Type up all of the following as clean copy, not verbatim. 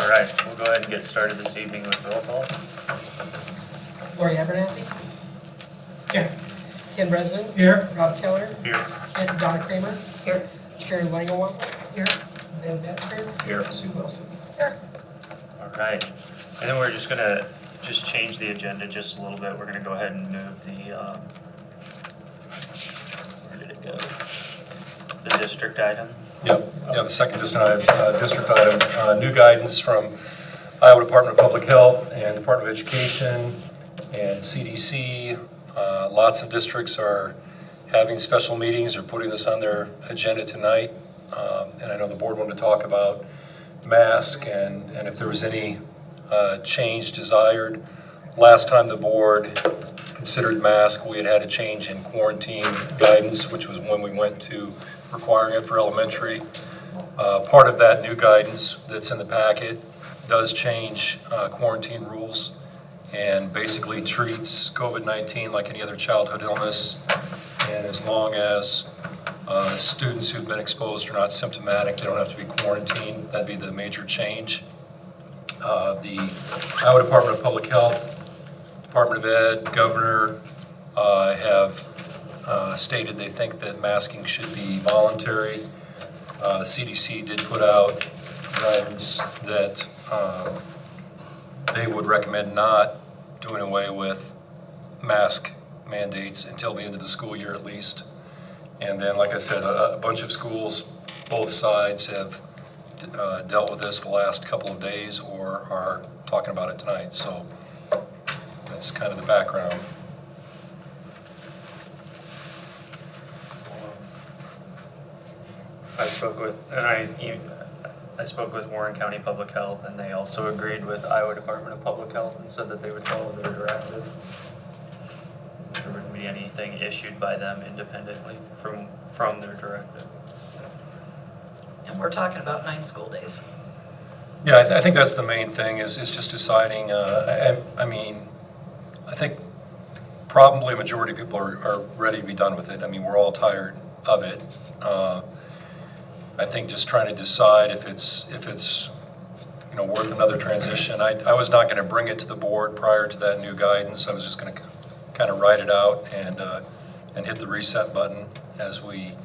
All right, we'll go ahead and get started this evening with roll call. Lori Abernathy. Here. Ken Breslin. Here. Rob Keller. Here. And Donna Kramer. Here. Sharon Langawell. Here. Ben Batsker. Here. Sue Wilson. All right, and then we're just gonna change the agenda just a little bit. We're gonna go ahead and move the, where did it go? The district item. Yep, yeah, the second district item, new guidance from Iowa Department of Public Health and Department of Education and CDC. Lots of districts are having special meetings or putting this on their agenda tonight. And I know the board wanted to talk about mask and if there was any change desired. Last time the board considered mask, we had a change in quarantine guidance, which was when we went to requiring it for elementary. Part of that new guidance that's in the packet does change quarantine rules and basically treats COVID-19 like any other childhood illness. And as long as students who've been exposed are not symptomatic, they don't have to be quarantined. That'd be the major change. The Iowa Department of Public Health, Department of Ed, Governor have stated they think that masking should be voluntary. CDC did put out guidance that they would recommend not doing away with mask mandates until the end of the school year at least. And then, like I said, a bunch of schools, both sides have dealt with this the last couple of days or are talking about it tonight. So that's kind of the background. I spoke with Warren County Public Health, and they also agreed with Iowa Department of Public Health and said that they would follow their directive. There wouldn't be anything issued by them independently from their directive. And we're talking about 9 school days. Yeah, I think that's the main thing is just deciding, I mean, I think probably a majority of people are ready to be done with it. I mean, we're all tired of it. I think just trying to decide if it's worth another transition. I was not going to bring it to the board prior to that new guidance. I was just going to kind of write it out and hit the reset button as we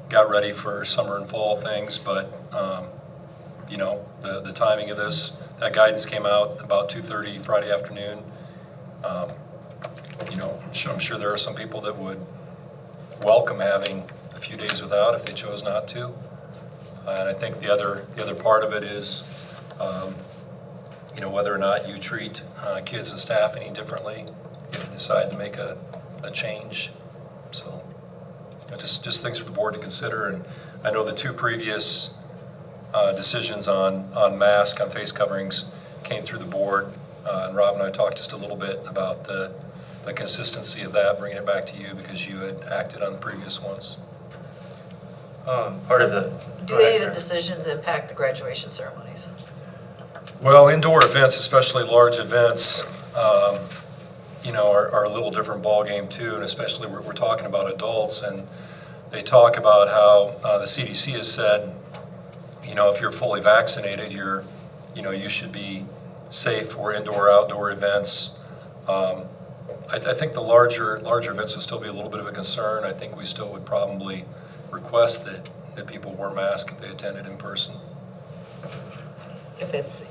got ready for summer and fall things. But the timing of this, that guidance came out about 2:30 Friday afternoon. I'm sure there are some people that would welcome having a few days without if they chose not to. And I think the other part of it is, whether or not you treat kids and staff any differently if you decide to make a change. So just things for the board to consider. And I know the 2 previous decisions on mask, on face coverings came through the board. And Rob and I talked just a little bit about the consistency of that, bringing it back to you because you had acted on the previous ones. Part of the. Do any of the decisions impact the graduation ceremonies? Well, indoor events, especially large events, are a little different ballgame too, and especially we're talking about adults, and they talk about how the CDC has said, if you're fully vaccinated, you should be safe for indoor, outdoor events. I think the larger events will still be a little bit of a concern. I think we still would probably request that people wear masks if they attended in person. If it's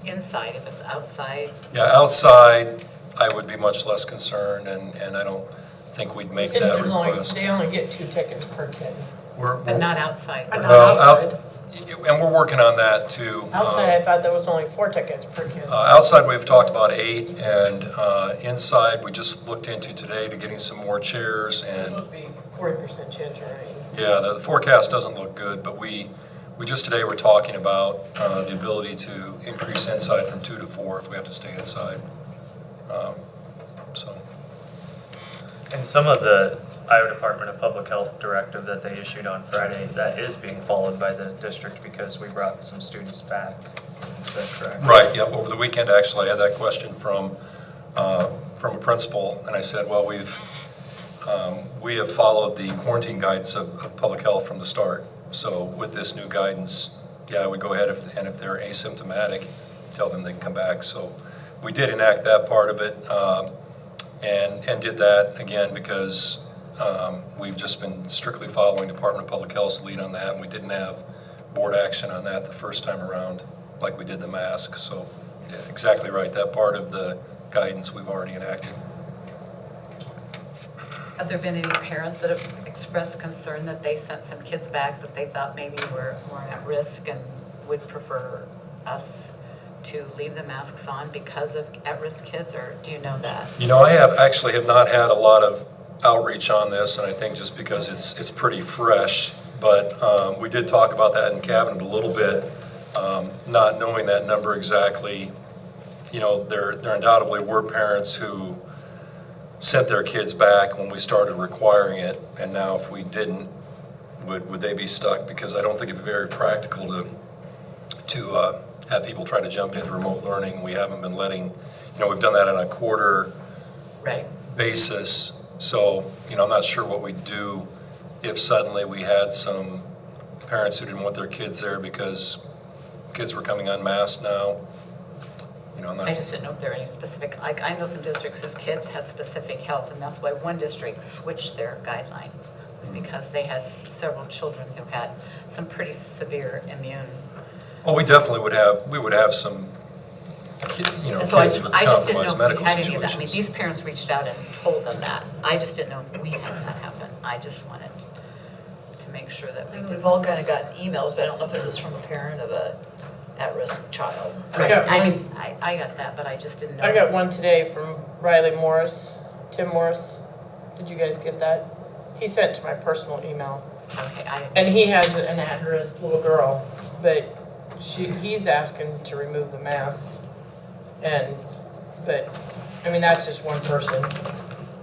inside, if it's outside? Yeah, outside, I would be much less concerned, and I don't think we'd make that request. They only get 2 tickets per kid. But not outside. But not outside. And we're working on that too. Outside, I thought there was only 4 tickets per kid. Outside, we've talked about 8, and inside, we just looked into today to getting some more chairs. It's And supposed to be 40% chance of rain. yeah, the forecast doesn't look good, but we just today were talking about the ability to increase inside from 2 to 4 if we have to stay inside. And some of the Iowa Department of Public Health directive that they issued on Friday, that is being followed by the district because we brought some students back. Is that correct? Right, yep. Over the weekend, actually, I had that question from a principal, and I said, well, we have followed the quarantine guidance of public health from the start. So with this new guidance, yeah, I would go ahead and if they're asymptomatic, tell them they can come back. So we did enact that part of it, and did that again because we've just been strictly following Department of Public Health's lead on that, and we didn't have board action on that the first time around like we did the mask. So yeah, exactly right, that part of the guidance we've already enacted. Have there been any parents that have expressed concern that they sent some kids back that they thought maybe were more at risk and would prefer us to leave the masks on because of at-risk kids, or do you know that? You know, I have not had a lot of outreach on this, and I think just because it's pretty fresh, but we did talk about that in cabinet a little bit, not knowing that number exactly. You know, there undoubtedly were parents who sent their kids back when we started requiring it, and now if we didn't, would they be stuck? Because I don't think it'd be very practical to have people try to jump into remote learning. We haven't been letting, we've done that on a quarter Right. basis. So, I'm not sure what we'd do if suddenly we had some parents who didn't want their kids there because kids were coming unmasked now. I'm not. I just didn't know if there were any specific, like, I know some districts whose kids have specific health, and that's why one district switched their guideline, was because they had several children who had some pretty severe immune. Well, we definitely would have some, And so I kids just with didn't compromised know if we medical had any of that. I mean, situations. these parents reached out and told them that. I just didn't know if we had that happen. I just wanted to make sure that we And did. we've all kind of gotten emails, but I don't know if it was from a parent of a at-risk child. I got I one. mean, I got that, but I just didn't know. I got one today from Riley Morris, Tim Morris. Did you guys get that? He sent it to my personal email. Okay, I didn't. And he has an at-risk little girl, but he's asking to remove the mask. But that's just one person.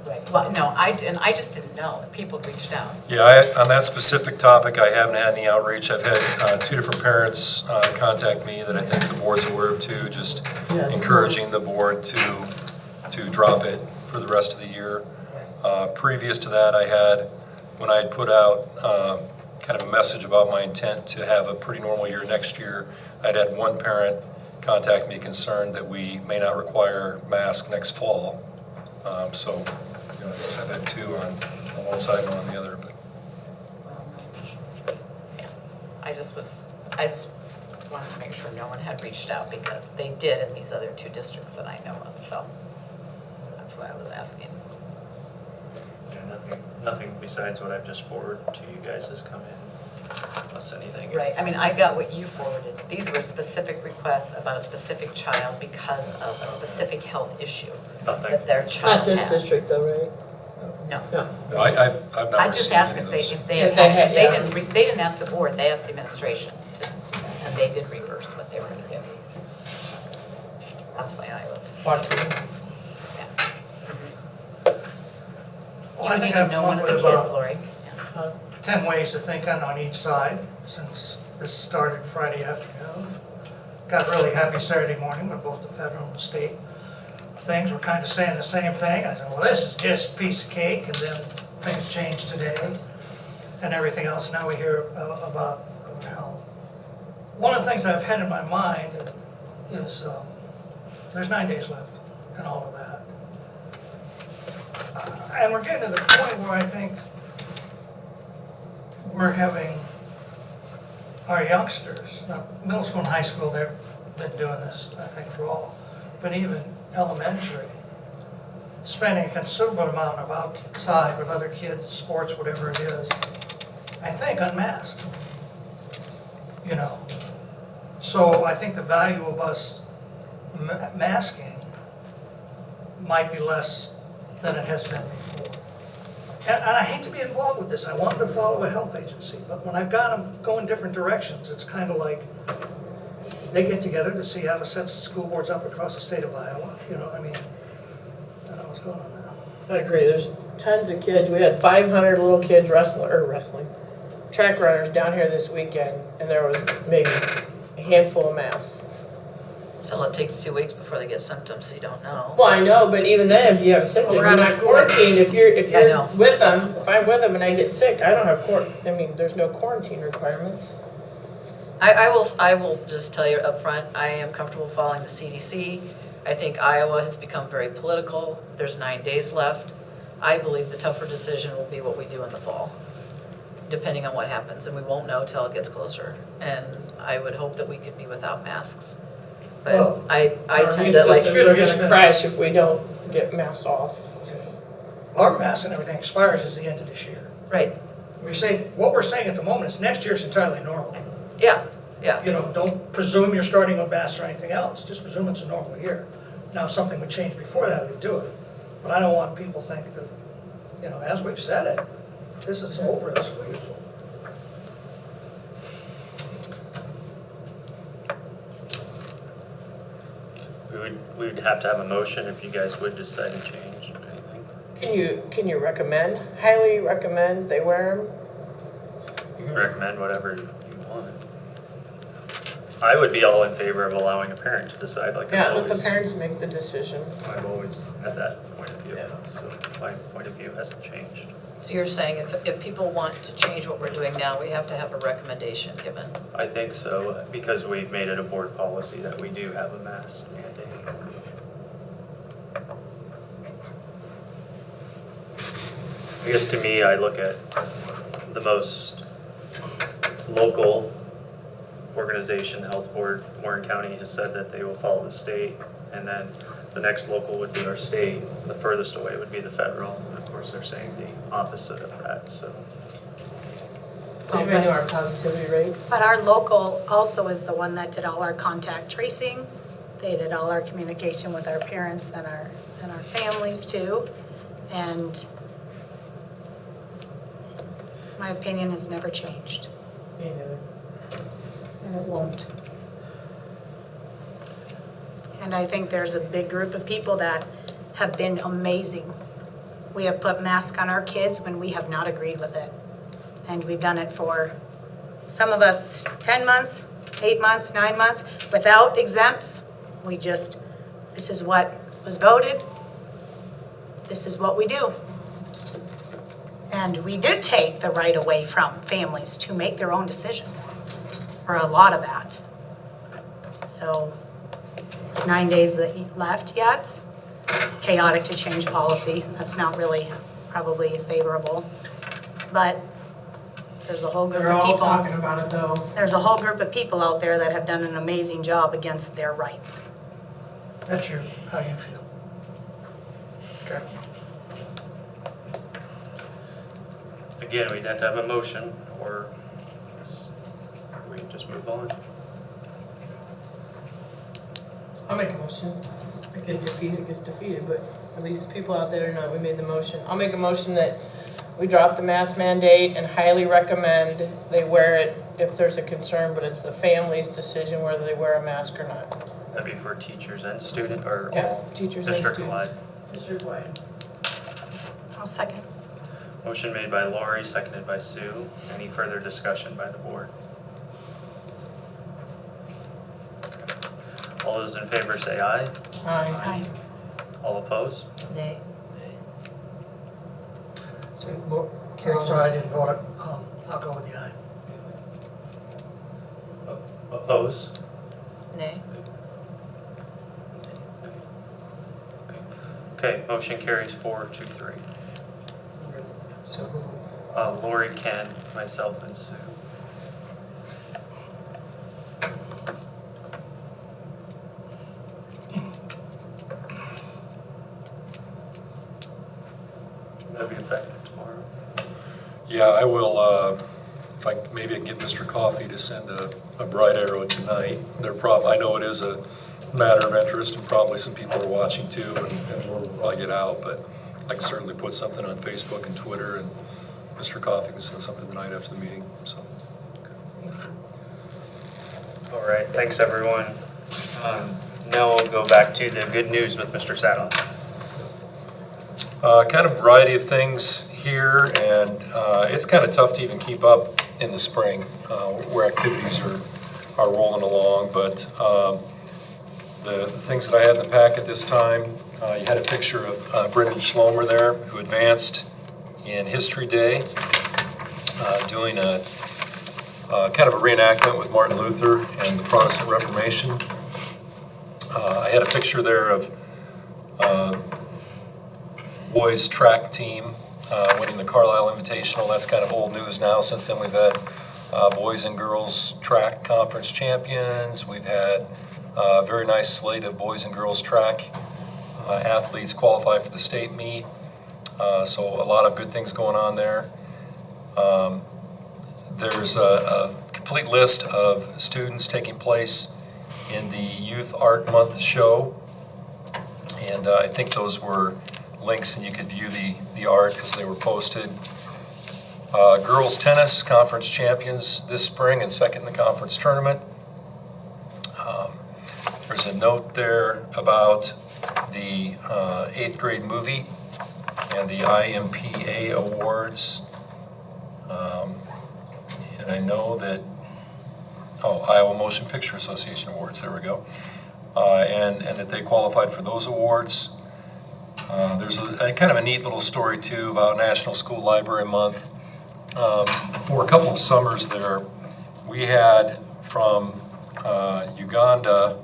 Right. Well, no, I just didn't know. People reached out. Yeah, on that specific topic, I haven't had any outreach. I've had two different parents contact me that I think the board's aware of too, just Yes. encouraging the board to drop it for the rest of the year. Previous to that, when I had put out kind of a message about my intent to have a pretty normal year next year, I'd had one parent contact me concerned that we may not require masks next fall. So, I guess I've had two on one side and one on the other. But Well, yeah. I just wanted to make sure no one had reached out because they did in these other two districts that I know of, so that's why I was asking. Yeah, nothing besides what I've just forwarded to you guys has come in, unless anything. Right, I mean, I got what you forwarded. These were specific requests about a specific child because of a specific health issue Nothing. that their child Not this had. district though, right? No. No. no, I've not I just received asked any if of they, those. if they Yeah, had, they had, because yeah. they didn't ask the board, they asked the administration, and they did reverse what they were gonna give. That's why I was, Joaquin. yeah. Well, You I would think even I've know come one up of the with kids, about Lori. 10 ways to think on each side since this started Friday afternoon. Got really happy Saturday morning when both the federal and the state things were kind of saying the same thing. I said, well, this is just a piece of cake, and then things changed today and everything else. Now we hear about how. One of the things I've had in my mind is there's 9 days left and all of that. And we're getting to the point where I think we're having our youngsters, now, middle school and high school, they've been doing this, I think, for all, but even elementary, spending a considerable amount of outside with other kids, sports, whatever it is, I think unmasked. So I think the value of us masking might be less than it has been before. And I hate to be involved with this. I want to follow a health agency, but when I've got them going different directions, it's kind of like they get together to see how to set school boards up across the state of Iowa. I don't know what's going on now. I agree, there's tons of kids. We had 500 little kids wrestling, track runners down here this weekend, and there was maybe a handful of masks. Still, it takes 2 weeks before they get symptoms, so you don't know. Well, I know, but even then, if you have symptoms, We're you're out of not school. quarantined. If Yeah, I you're know. with them, if I'm with them and I get sick, I don't have there's no quarantine requirements. I will just tell you up front, I am comfortable following the CDC. I think Iowa has become very political. There's 9 days left. I believe the tougher decision will be what we do in the fall, depending on what happens, and we won't know till it gets closer. And I would hope that we could be without masks. But Well, I Our tend immune to like, systems are Excuse gonna me. crash if we don't get masks off. Our mask and everything expires at the end of this year. right, What we're saying at the moment is next year's entirely normal. yeah. You know, don't presume you're starting with masks or anything else, just presume it's a normal year. Now, if something would change before that, we'd do it. But I don't want people thinking that, you know, as we've said it, this is over, this week. We would have to have a motion if you guys would decide to change anything. Can you recommend, highly recommend they wear them? You can recommend whatever you want. I would be all in favor of allowing a parent to decide, like Yeah, I've let the always, parents make the decision. I've always had that point of view, so my point of view hasn't changed. So you're saying if people want to change what we're doing now, we have to have a recommendation given? I think so, because we've made it a board policy that we do have a mask mandate. I guess to me, I look at the most local organization, Health Board, Warren County has said that they will follow the state, and then the next local would be our state, the furthest away would be the federal, and of course, they're saying the opposite of that, so. Depending on our positivity rate. But our local also is the one that did all our contact tracing. They did all our communication with our parents and our families too. And my opinion has never changed, Me neither. and it won't. And I think there's a big group of people that have been amazing. We have put masks on our kids when we have not agreed with it. And we've done it for, some of us, 10 months, 8 months, 9 months, without exempts. We just, this is what was voted. This is what we do. And we did take the right away from families to make their own decisions for a lot of that. So 9 days left yet. Chaotic to change policy. That's not really probably favorable. But there's a whole group They're of all people. talking about it though. There's a whole group of people out there that have done an amazing job against their rights. That's how you feel. Okay. Again, we'd have to have a motion, or we just move on. I'll make a motion. I get defeated, it gets defeated, but at least people out there know we made the motion. I'll make a motion that we drop the mask mandate and highly recommend they wear it if there's a concern, but it's the family's decision whether they wear a mask or not. That'd be for teachers and student, or Yeah, all teachers and district-wide. District-wide. I'll second. Motion made by Lori, seconded by Sue. Any further discussion by the board? All those in favor say aye. Aye. Aye. All opposed? Nay. So, I'm sorry, I didn't vote. I'll go with the aye. Opposed? Nay. Okay, motion carries 4-3. So, Lori, Ken, myself, and Sue. That'll be effective tomorrow. Yeah, I will, if I, maybe I can get Mr. Coffey to send a bright arrow tonight. I know it is a matter of interest, and probably some people are watching too, and we'll probably get out, but I can certainly put something on Facebook and Twitter, and Mr. Coffey can send something tonight after the meeting, so. All right, thanks, everyone. Now we'll go back to the good news with Mr. Saddle. Kind of variety of things here, and it's kind of tough to even keep up in the spring where activities are rolling along, but the things that I had in the packet this time, you had a picture of Brendan Schlomer there, who advanced in History Day, doing a kind of a reenactment with Martin Luther and the Protestant Reformation. I had a picture there of boys track team winning the Carlisle Invitational. That's kind of old news now. Since then, we've had boys and girls track conference champions. We've had a very nice slate of boys and girls track athletes qualify for the state meet. So a lot of good things going on there. There's a complete list of students taking place in the Youth Art Month show. And I think those were links, and you could view the art as they were posted. Girls tennis conference champions this spring and second in the conference tournament. There's a note there about the 8th grade movie and the IMPA awards. And I know that, Iowa Motion Picture Association awards, there we go. And that they qualified for those awards. There's a kind of a neat little story too about National School Library Month. For a couple of summers there, we had from Uganda,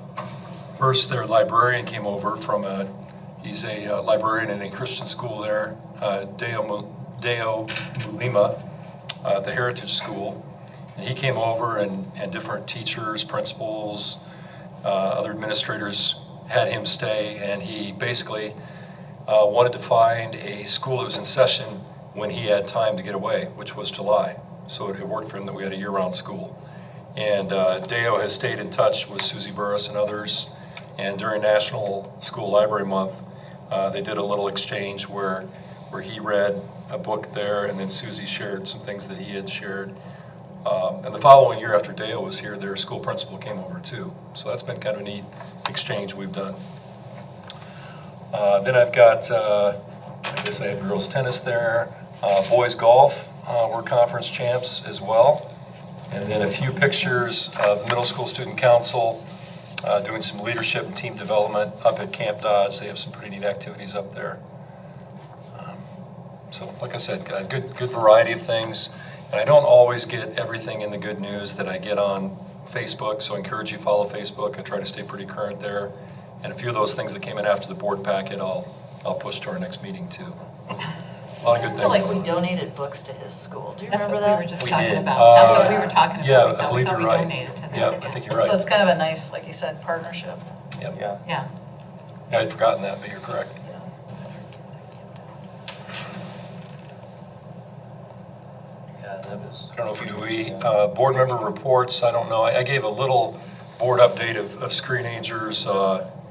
first their librarian came over from he's a librarian in a Christian school there, Deo Mulima, at the Heritage School. And he came over and different teachers, principals, other administrators had him stay, and he basically wanted to find a school that was in session when he had time to get away, which was July. So it worked for him that we had a year-round school. And Deo has stayed in touch with Susie Burris and others, and during National School Library Month, they did a little exchange where he read a book there, and then Susie shared some things that he had shared. And the following year after Deo was here, their school principal came over too. So that's been kind of a neat exchange we've done. Then I've got, I guess I have girls tennis there. Boys golf were conference champs as well. And then a few pictures of Middle School Student Council doing some leadership and team development up at Camp Dodge. They have some pretty neat activities up there. So like I said, a good variety of things. And I don't always get everything in the good news that I get on Facebook, so I encourage you to follow Facebook. I try to stay pretty current there. And a few of those things that came in after the board packet, I'll push to our next meeting too. A lot of good I feel things. like we donated books to his school. Do you That's remember what we that? were just We talking did. about. That's what we were talking about. Yeah, We I thought believe we you're right. donated to them. Yeah, I think you're right. So it's kind of a nice, like you said, partnership. Yep. Yeah. Yeah. Yeah, I'd forgotten that, but you're correct. Yeah, that was. I don't know if we board member reports, I don't know. I gave a little board update of screenagers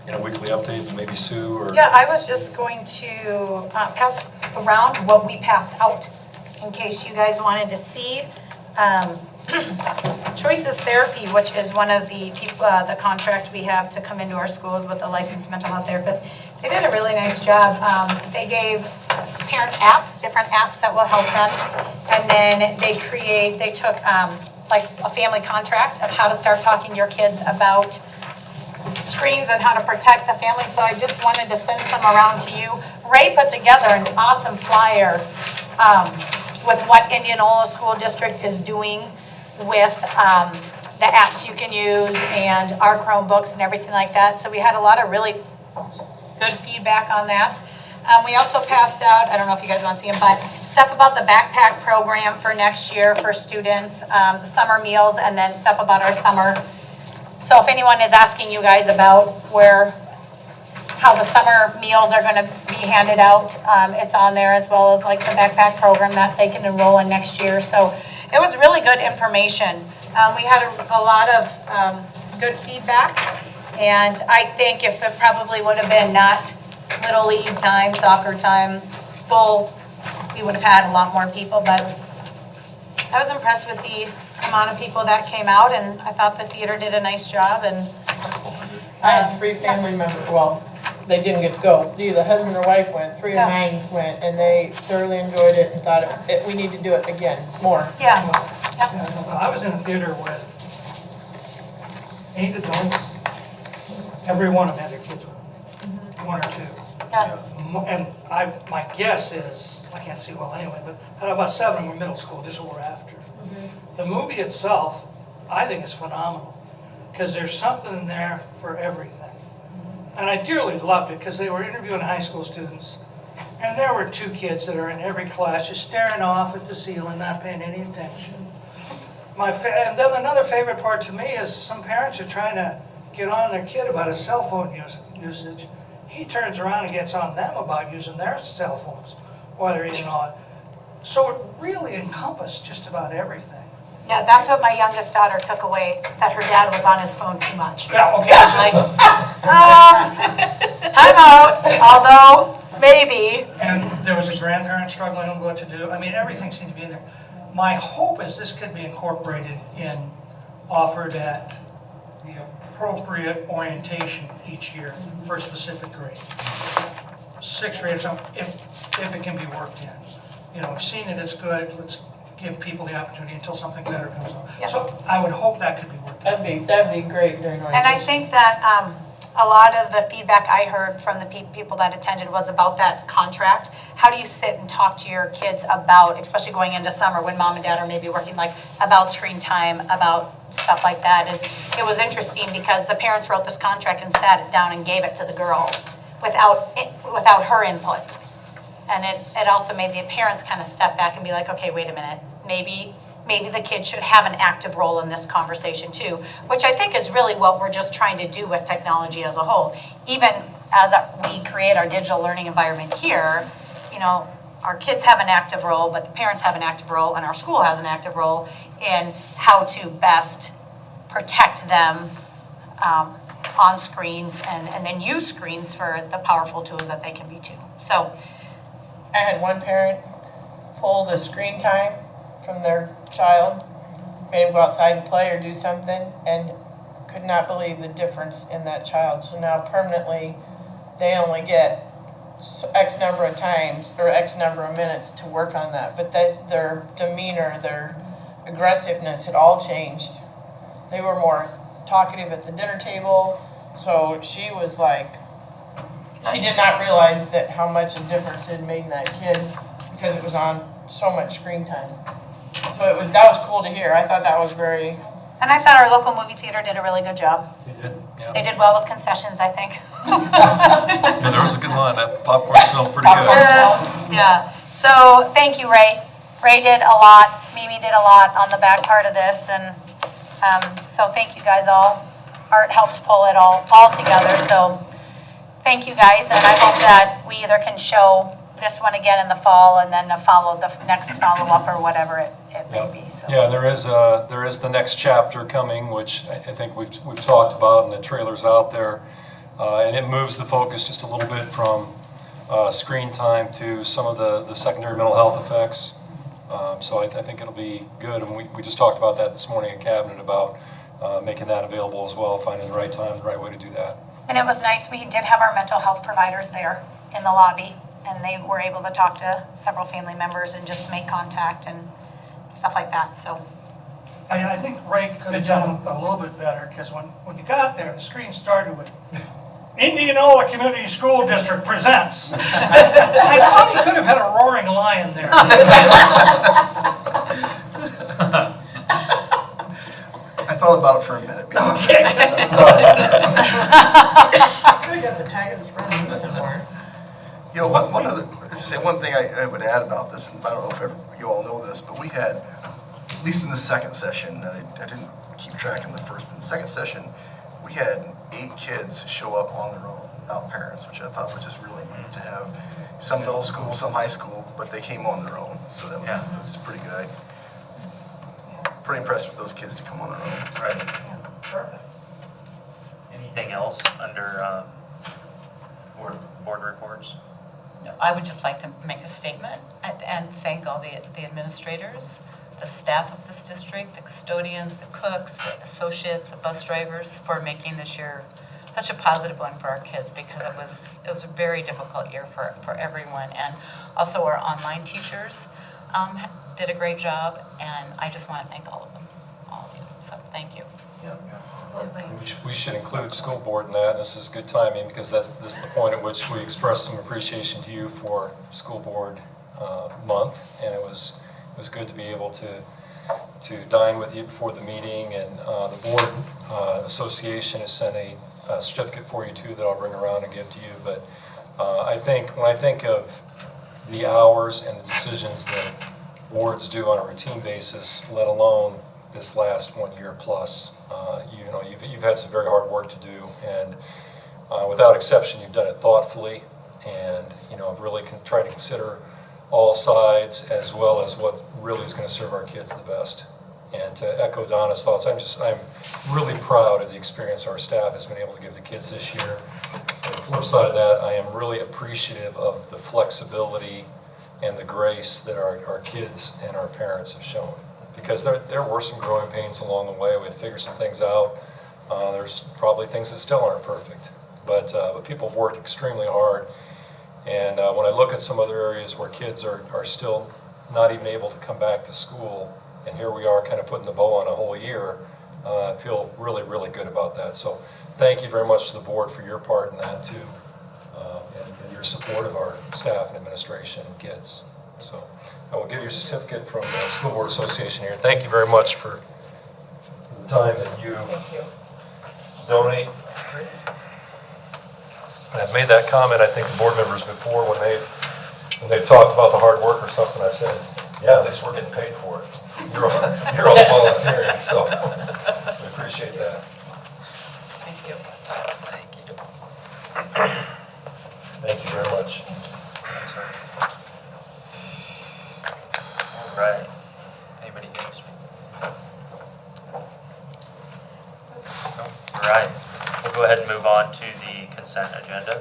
in a weekly update, maybe Sue or. Yeah, I was just going to pass around what we passed out, in case you guys wanted to see. Choices Therapy, which is one of the people, the contract we have to come into our schools with the licensed mental health therapist. They did a really nice job. They gave parent apps, different apps that will help them. And then they took like a family contract of how to start talking to your kids about screens and how to protect the family. So I just wanted to send some around to you. Ray put together an awesome flyer with what Indianola School District is doing with the apps you can use and our Chromebooks and everything like that. So we had a lot of really good feedback on that. We also passed out, I don't know if you guys want to see them, but stuff about the backpack program for next year for students, the summer meals, and then stuff about our summer. So if anyone is asking you guys about how the summer meals are going to be handed out, it's on there, as well as like the backpack program that they can enroll in next year. So it was really good information. We had a lot of good feedback, and I think if it probably would have been not Little League time, soccer time, full, we would have had a lot more people, but I was impressed with the amount of people that came out, and I thought the theater did a nice job, and I had 3 family members, well, they didn't get to go. The husband or wife went, 3 of mine went, and they thoroughly enjoyed it and thought we need to do it again, more. yeah. Yep. I was in a theater with 8 adults. Every one of them had their kids with them, 1 or 2. And my guess is, I can't see well anyway, but about 7 of them were middle school, just what we're after. The movie itself, I think is phenomenal, because there's something in there for everything. And I dearly loved it, because they were interviewing high school students, and there were 2 kids that are in every class just staring off at the ceiling, not paying any attention. And then another favorite part to me is some parents are trying to get on their kid about his cell phone usage. He turns around and gets on them about using their cell phones while they're eating on. So it really encompassed just about everything. Yeah, that's what my youngest daughter took away, that her dad was on his phone too much. Yeah, okay. Like, time out, although, maybe. And there was a grandparent struggling on what to do. I mean, everything seemed to be in there. My hope is this could be incorporated in, offered at the appropriate orientation each year for a specific grade. 6th grade or something, if it can be worked in. You know, we've seen it, it's good, let's give people the opportunity until something better comes along. Yeah. So I would hope that could be worked in. That'd be great during orientation. And I think that a lot of the feedback I heard from the people that attended was about that contract. How do you sit and talk to your kids about, especially going into summer when mom and dad are maybe working, like about screen time, about stuff like that? And it was interesting because the parents wrote this contract and sat it down and gave it to the girl without her input. And it also made the parents kind of step back and be like, okay, wait a minute, maybe the kid should have an active role in this conversation too, which I think is really what we're just trying to do with technology as a whole. Even as we create our digital learning environment here, you know, our kids have an active role, but the parents have an active role, and our school has an active role in how to best protect them on screens and then use screens for the powerful tools that they can be too. So I had one parent pull the screen time from their child, made him go outside and play or do something, and could not believe the difference in that child. So now permanently, they only get X number of times or X number of minutes to work on that. But their demeanor, their aggressiveness had all changed. They were more talkative at the dinner table. So she was like, she did not realize that how much a difference it made in that kid because it was on so much screen time. So that was cool to hear. I thought that was very. and I thought our local movie theater did a really good job. They did, yeah. They did well with concessions, I think. Yeah, there was a good line. That popcorn smelled pretty good. Yeah, so thank you, Ray. Ray did a lot, Mimi did a lot on the back part of this, and so thank you guys all. Art helped pull it all together, so thank you guys, and I hope that we either can show this one again in the fall and then the next follow-up or whatever it may be, so. Yeah, there is the next chapter coming, which I think we've talked about, and the trailer's out there. And it moves the focus just a little bit from screen time to some of the secondary mental health effects. So I think it'll be good, and we just talked about that this morning in Cabinet about making that available as well, finding the right time, the right way to do that. And it was nice, we did have our mental health providers there in the lobby, and they were able to talk to several family members and just make contact and stuff like that, so. I think Ray could have done a little bit better, because when you got there, the screen started with Indianola Community School District presents. I thought you could have had a roaring lion there. I thought about it for a minute. Okay. I got the tag of the front somewhere. You know, one thing I would add about this, and I don't know if you all know this, but we had, at least in the second session, I didn't keep track in the first, but in the second session, we had 8 kids show up on their own without parents, which I thought was just really neat to have. Some middle school, some high school, but they came on their own, so that was pretty good. Pretty impressed with those kids to come on their own. Right. Perfect. Anything else under board reports? No, I would just like to make a statement and thank all the administrators, the staff of this district, the custodians, the cooks, the associates, the bus drivers for making this year such a positive one for our kids, because it was a very difficult year for everyone. And also our online teachers did a great job, and I just want to thank all of them, all of you. So thank you. Absolutely. We should include school board in that. This is good timing because this is the point at which we express some appreciation to you for school board month. And it was good to be able to dine with you before the meeting. And the board association has sent a certificate for you too that I'll bring around and give to you. But when I think of the hours and the decisions that boards do on a routine basis, let alone this last 1 year plus, you've had some very hard work to do, and without exception, you've done it thoughtfully, and really tried to consider all sides as well as what really is going to serve our kids the best. And to echo Donna's thoughts, I'm really proud of the experience our staff has been able to give the kids this year. On the flip side of that, I am really appreciative of the flexibility and the grace that our kids and our parents have shown. Because there were some growing pains along the way. We had to figure some things out. There's probably things that still aren't perfect. But people have worked extremely hard. And when I look at some other areas where kids are still not even able to come back to school, and here we are kind of putting the bow on a whole year, I feel really, really good about that. So thank you very much to the board for your part in that too, and your support of our staff and administration and kids. So I will give you a certificate from the School Board Association here. Thank you very much for the time that you donate. And I've made that comment, I think, to board members before when they've talked about the hard work or something. I've said, yeah, at least we're getting paid for it. You're all volunteering, so we appreciate that. Thank you. Thank you very much. All right. Anybody here to speak? No? All right. We'll go ahead and move on to the consent agenda.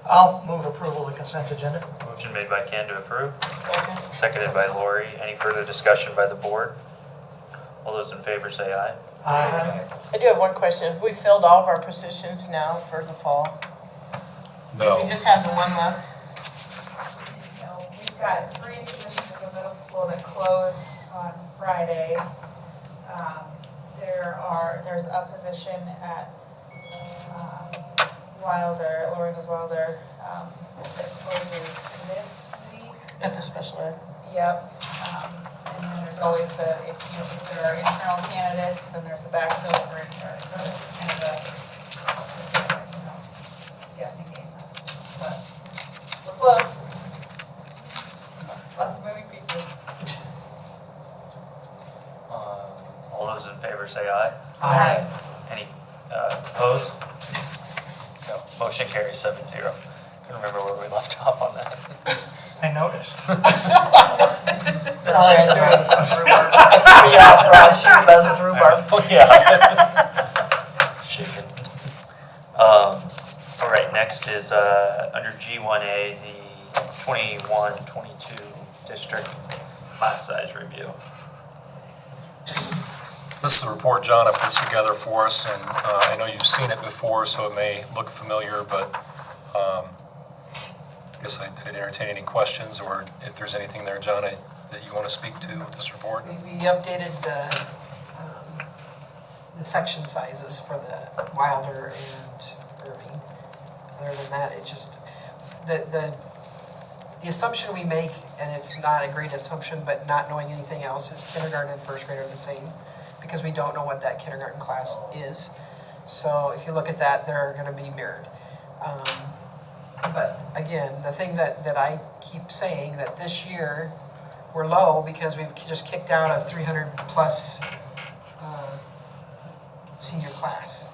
I'll move approval of the consent agenda. Motion made by Ken to approve, Second. seconded by Lori. Any further discussion by the board? All those in favor say aye. Aye. I do have one question. Have we filled all of our positions now for the fall? No. We just have the one left? No, we've got 3 positions in the middle school that closed on Friday. There's a position at Wilder, Lorenzo's Wilder, that closes this week. At the special ed? Yep. And then there's always if there are internal candidates, then there's the backfill for internal. So it's kind of a, guessing game. But we're close. Lots of moving pieces. All those in favor say aye. Aye. Any opposed? No. Motion carries 7-0. Couldn't remember where we left off on that. I noticed. Sorry, I threw it. Shoot the buzzer with rhubarb. Oh, yeah. Shaking. All right, next is under G1A, the 21-22 district class size review. This is a report John has put together for us, and I know you've seen it before, so it may look familiar, but I guess I'd entertain any questions, or if there's anything there, John, that you want to speak to with this report. We updated the section sizes for the Wilder and Irving. Other than that, it just, the assumption we make, and it's not a great assumption, but not knowing anything else, is kindergarten and first grade are the same, because we don't know what that kindergarten class is. So if you look at that, they're going to be mirrored. But again, the thing that I keep saying, that this year we're low because we've just kicked out a 300-plus senior class.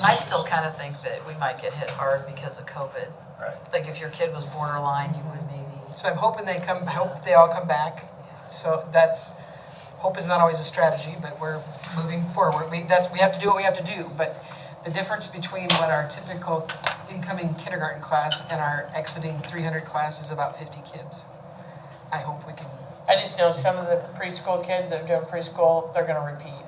I still kind of think that we might get hit hard because of COVID. Right. Like if your kid was borderline, you would maybe. So I'm hoping I hope they all come back. So hope is not always a strategy, but we're moving forward. We have to do what we have to do, but the difference between what our typical incoming kindergarten class and our exiting 300 class is about 50 kids. I hope we can. I just know some of the preschool kids that are doing preschool, they're gonna repeat.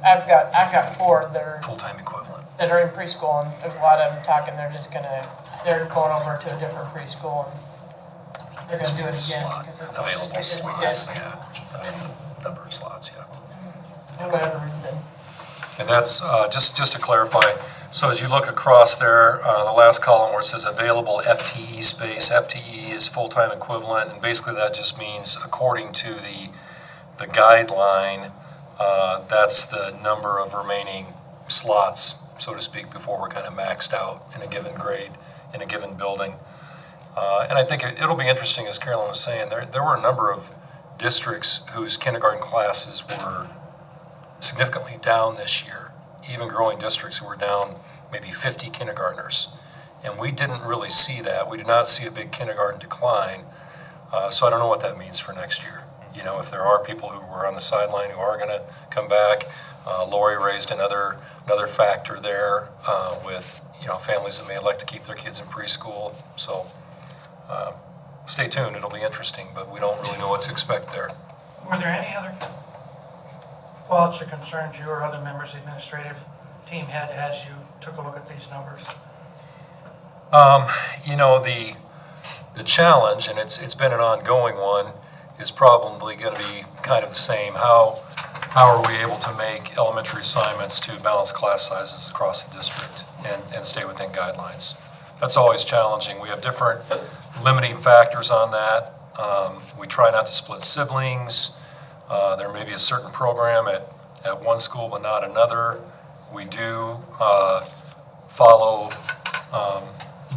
I've got 4 that are Full-time equivalent. in preschool, and there's a lot of them talking, they're going over to a different preschool, and They're gonna do it again. Slot, because of- available slots, yeah, I mean, the number of slots, yeah. For whatever reason. And that's, just to clarify, so as you look across there, the last column where it says available FTE space, FTE is full-time equivalent, and basically that just means according to the guideline, that's the number of remaining slots, so to speak, before we're kind of maxed out in a given grade, in a given building. And I think it'll be interesting, as Carolyn was saying, there were a number of districts whose kindergarten classes were significantly down this year, even growing districts who were down maybe 50 kindergartners. And we didn't really see that. We did not see a big kindergarten decline. So I don't know what that means for next year. You know, if there are people who were on the sideline who are going to come back. Lori raised another factor there with, you know, families that may elect to keep their kids in preschool. So stay tuned. It'll be interesting, but we don't really know what to expect there. Were there any other thoughts or concerns you or other members of the administrative team had as you took a look at these numbers? You know, the challenge, and it's been an ongoing one, is probably going to be kind of the same. How are we able to make elementary assignments to balance class sizes across the district and stay within guidelines? That's always challenging. We have different limiting factors on that. We try not to split siblings. There may be a certain program at one school but not another. We do follow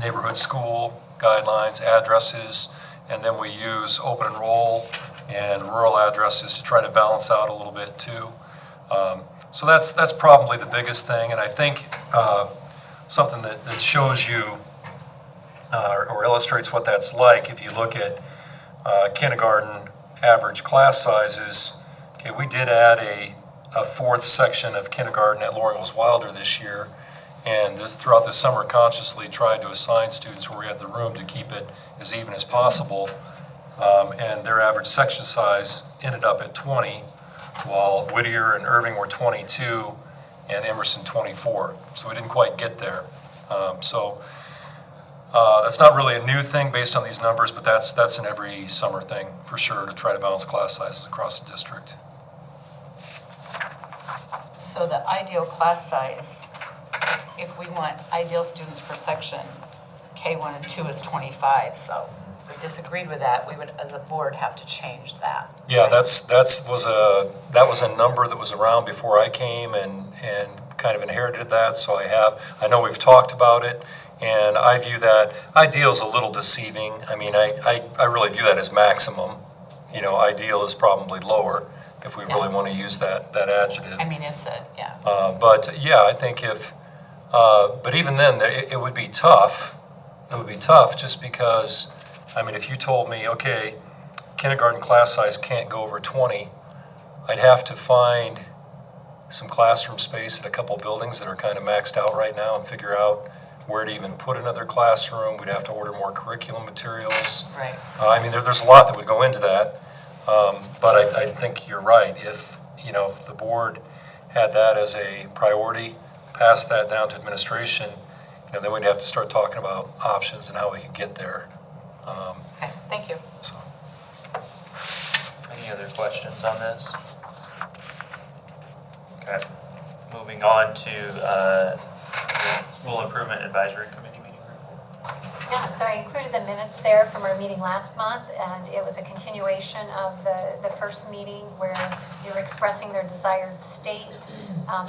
neighborhood school guidelines, addresses, and then we use open enroll and rural addresses to try to balance out a little bit too. So that's probably the biggest thing, and I think something that shows you or illustrates what that's like, if you look at kindergarten average class sizes, okay, we did add a fourth section of kindergarten at Laurel Hills Wilder this year, and throughout the summer consciously tried to assign students where we had the room to keep it as even as possible, and their average section size ended up at 20, while Whittier and Irving were 22 and Emerson 24, so we didn't quite get there. That's not really a new thing based on these numbers, but that's an every summer thing for sure, to try to balance class sizes across the district. So the ideal class size, if we want ideal students per section, K1 and 2 is 25, so if we disagreed with that, we would, as a board, have to change that. Yeah, right? that was a number that was around before I came and kind of inherited that, so I know we've talked about it, and I view that, ideal is a little deceiving. I mean, I really view that as maximum. You know, ideal is probably lower, if we really want to use that adjective. I mean, it's yeah. But yeah, I think but even then, it would be tough. It would be tough just because, I mean, if you told me, okay, kindergarten class size can't go over 20, I'd have to find some classroom space at a couple buildings that are kind of maxed out right now and figure out where to even put another classroom. We'd have to order more curriculum materials. Right. I mean, there's a lot that would go into that. But I think you're right. If the board had that as a priority, passed that down to administration, then we'd have to start talking about options and how we could get there. Okay, thank you. So. Any other questions on this? Okay, moving on to the School Improvement Advisory Committee meeting report. Yeah, so I included the minutes there from our meeting last month, and it was a continuation of the first meeting where they were expressing their desired state.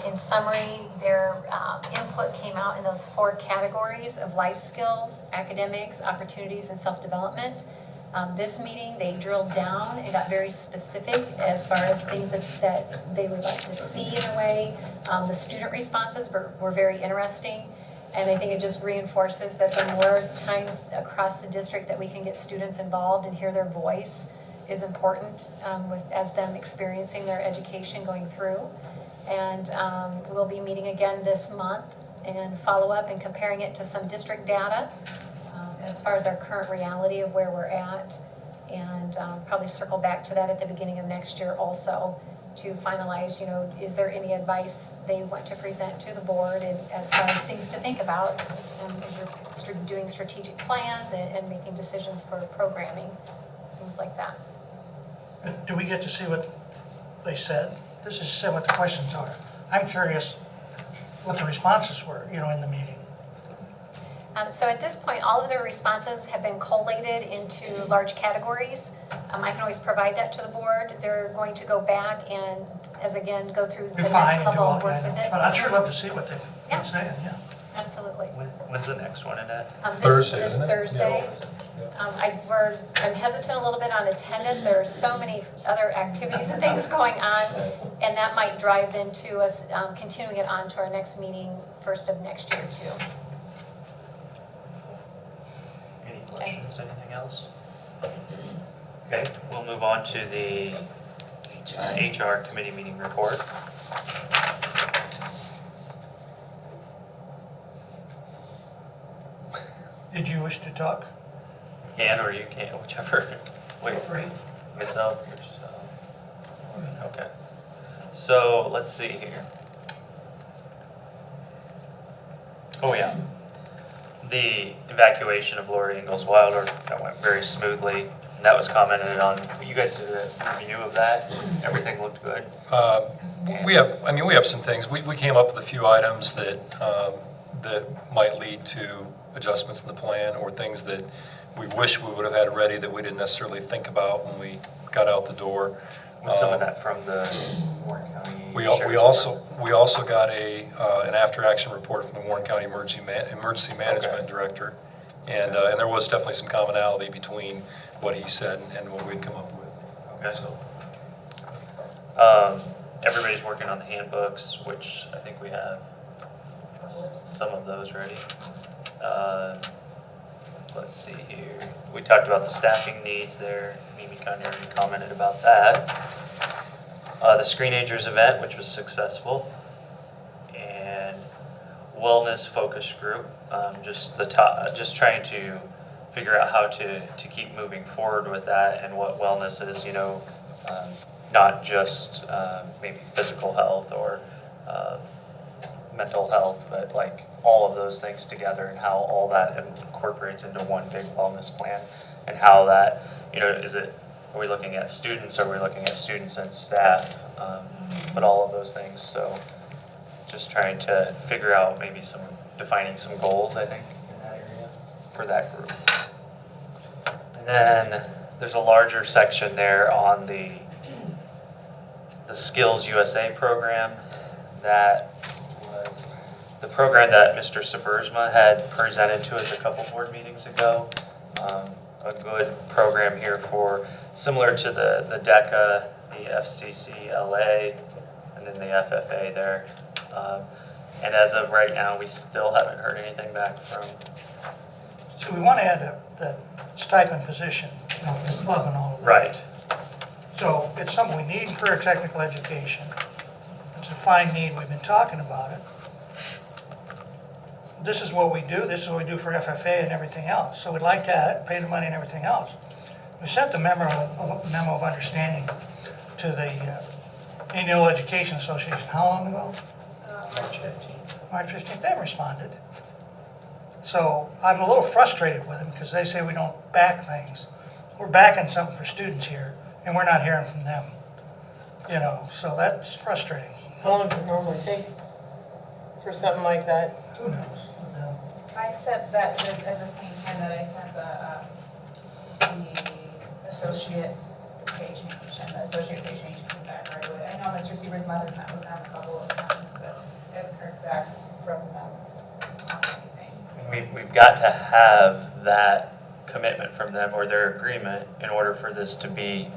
In summary, their input came out in those 4 categories of life skills, academics, opportunities, and self-development. This meeting, they drilled down and got very specific as far as things that they would like to see in a way. The student responses were very interesting. And I think it just reinforces that the more times across the district that we can get students involved and hear their voice is important as them experiencing their education going through. And we'll be meeting again this month and follow up and comparing it to some district data as far as our current reality of where we're at. And probably circle back to that at the beginning of next year also, to finalize, is there any advice they want to present to the board and as far as things to think about as you're doing strategic plans and making decisions for programming. things like that. Do we get to see what they said? This is said what the questions are. I'm curious what the responses were, in the meeting. So at this point, all of their responses have been collated into large categories. I can always provide that to the board. They're going to go back and, go through the Refine next and do level all of work with that. it. But I'd sure love to see what they're Yeah. saying, yeah. Absolutely. When's the next one, Annette? Thursday, This isn't it? Thursday. I'm hesitant a little bit on attendance. There are so many other activities and things going on, and that might drive then to us continuing it on to our next meeting, first of next year too. Any questions, anything else? Okay, we'll move on to the HR committee meeting report. Did you wish to talk? Can or you can't, whichever. Wait, Free. myself, yourself. Okay. So, let's see here. Oh, yeah. The evacuation of Lori Ingalls Wilder, that went very smoothly. And that was commented on. You guys did a review of that. Everything looked good. We have some things. We came up with a few items that might lead to adjustments in the plan, or things that we wish we would have had ready that we didn't necessarily think about when we got out the door. Was some of that from the Warren County We Sheriff's also got an after-action report from the Warren County Emergency Management Okay. Director, and there was definitely some commonality between what he said and what we'd come up with. Okay. So, Everybody's working on the handbooks, which I think we have some of those ready. Let's see here. We talked about the staffing needs there. Mimi kind of already commented about that. The Screenagers event, which was successful. And wellness focus group, just trying to figure out how to keep moving forward with that and what wellness is, not just maybe physical health or mental health, but like all of those things together, and how all that incorporates into one big wellness plan, and how that, are we looking at students, are we looking at students and staff, but all of those things. So just trying to figure out maybe defining some goals, I think, in that area for that group. And then there's a larger section there on the Skills USA program. That was the program that Mr. Sabersma had presented to us a couple board meetings ago. A good program here similar to the DECA, the FCCLA, and then the FFA there. And as of right now, we still haven't heard anything back from. So we want to add the stipend position, for the club and all of that. Right. So it's something we need in career technical education. It's a fine need, we've been talking about it. This is what we do for FFA and everything else. So we'd like to add it, pay the money and everything else. We sent the memo of understanding to the Annual Education Association, how long ago? March 15th. March 15th, they haven't responded. So I'm a little frustrated with them because they say we don't back things. We're backing something for students here, and we're not hearing from them. So that's frustrating. How long does it normally take for something like that? Who knows? I sent that at the same time that I sent the associate pay change, and the associate pay change came back right away. I know Mr. Seaversma has met with them a couple of times, but I haven't heard back from them on anything. We've got to have that commitment from them, or their agreement, in order for this to be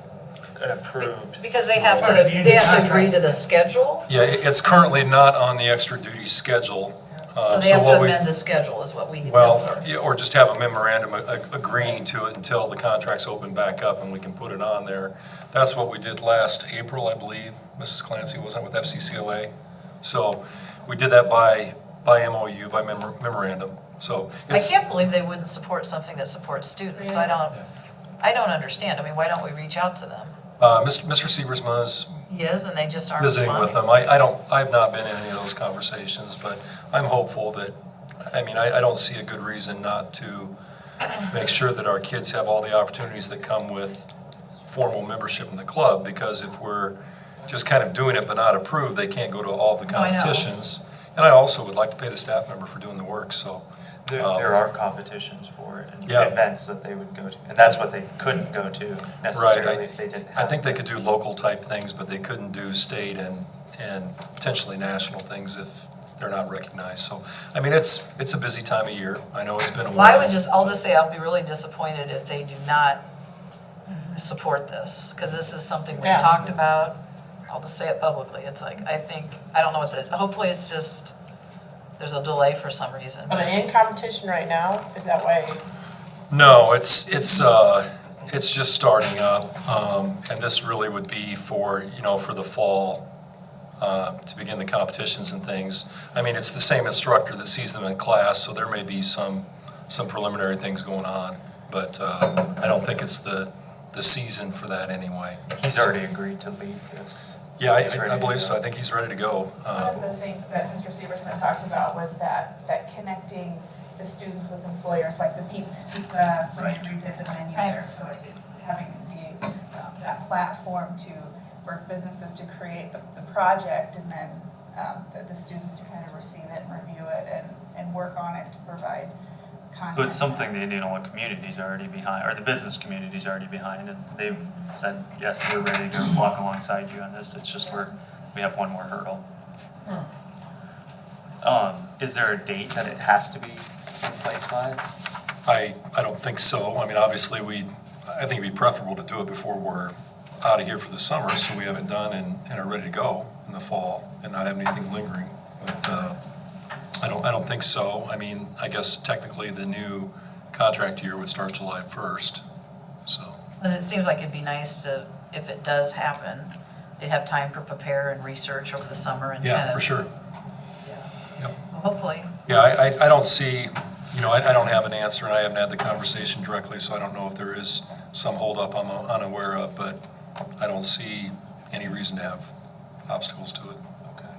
approved. Because they have Part of the to union agree to the schedule, yeah, it's currently not on the extra duty schedule. so they have what to we- amend the schedule is what we need. Well, yeah, or just have a memorandum agreeing to it until the contract's open back up and we can put it on there. That's what we did last April, I believe, Mrs. Clancy, wasn't it, with FCCLA? So we did that by MOU, by memorandum. So I it's, can't believe they wouldn't support something that supports students. I don't understand. I mean, why don't we reach out to them? Mr. Seaversma's Yes, and they just aren't visiting responding. with them. I've not been in any of those conversations, but I'm hopeful that, I don't see a good reason not to make sure that our kids have all the opportunities that come with formal membership in the club, because if we're just kind of doing it but not approved, they can't go to all the Oh, I know. competitions. And I also would like to pay the staff member for doing the work, so. There are competitions for it and Yeah. events that they would go to, and that's what they couldn't go to necessarily if they didn't have. I think they could do local type things, but they couldn't do state and potentially national things if they're not recognized. So, I mean, it's a busy time of year. I know it's been a Well, while. I'll just say I'll be really disappointed if they do not support this, because this is something we've Yeah. talked about. I'll just say it publicly. It's like, I don't know what hopefully it's just, there's a delay for some reason. Are they in competition right now? Is that why? No, it's just starting up, and this really would be for, for the fall, to begin the competitions and things. I mean, it's the same instructor that sees them in class, so there may be some preliminary things going on, but I don't think it's the season for that anyway. He's already agreed to lead this. Yeah, He's ready I to believe go. so. I think he's ready to go. One of the things that Mr. Seversman talked about was that connecting the students with employers, like the pizza, when Right. we redid the menu Right. there. So it's having that platform for businesses to create the project, and then the students to kind of receive it and review it and work on it to provide content. So it's something the Indianola community's already behind, or the business community's already behind, and they've said, yes, we're ready to go walk alongside you on this. It's just we have one more hurdle. Is there a date that it has to be in place by? I don't think so. I mean, obviously, I think it'd be preferable to do it before we're out of here for the summer, so we have it done and are ready to go in the fall and not have anything lingering. But I don't think so. I mean, I guess technically the new contract year would start July 1st, so. And it seems like it'd be nice to, if it does happen, they'd have time to prepare and research over the summer and kind of. Yeah, for sure. Yep. Hopefully. Yeah, I don't see, I don't have an answer, and I haven't had the conversation directly, so I don't know if there is some holdup I'm unaware of, but I don't see any reason to have obstacles to it. Okay.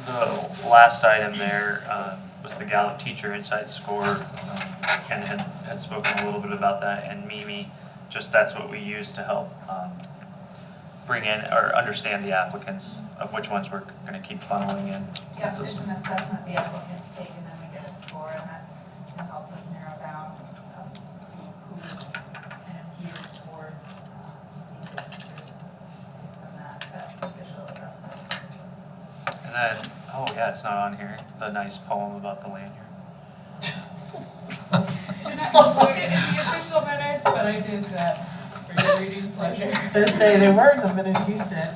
The last item there was the Gallup Teacher Insight Score. Ken had spoken a little bit about that, and Mimi, just that's what we use to help bring in or understand the applicants of which ones we're going to keep funneling in. Yeah, it's an assessment the applicants take, and then we get a score, and that helps us narrow down who's kind of geared toward the teachers based on that official assessment. And then, oh yeah, it's not on here, the nice poem about the lanyard. Did not include it in the official minutes, but I did that for your reading pleasure. They say they were in the minutes you said.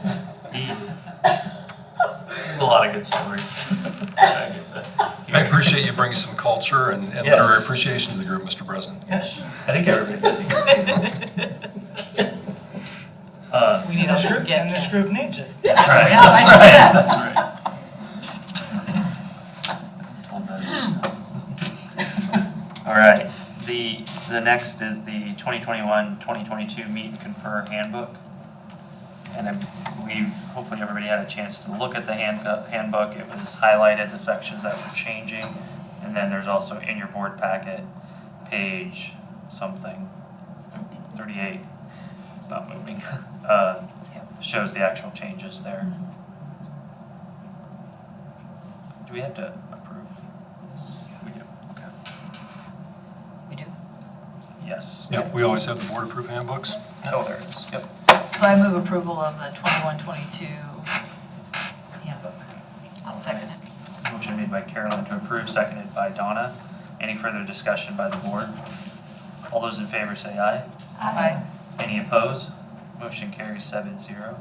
A lot of good stories. I get to hear. I appreciate you bringing some culture and literary Yes. appreciation to the group, Mr. President. Yes, I think everybody did. We need This to group, get. and this group needs it. That's right, Yeah, that's I right, know that's right. All right, the next is the 2021-2022 Meet and Confer Handbook. And hopefully everybody had a chance to look at the handbook. It was highlighted, the sections that were changing. And then there's also in your board packet, page something, 38, it's not moving. Shows the actual changes there. Do we have to approve this? We do, okay. We do. Yes. Yep, we always have the board approved handbooks. Oh, there it is, yep. So I move approval of the 21-22 handbook. I'll second it. Motion made by Carolyn to approve, seconded by Donna. Any further discussion by the board? All those in favor say aye. Aye. Any opposed? Motion carries 7-0.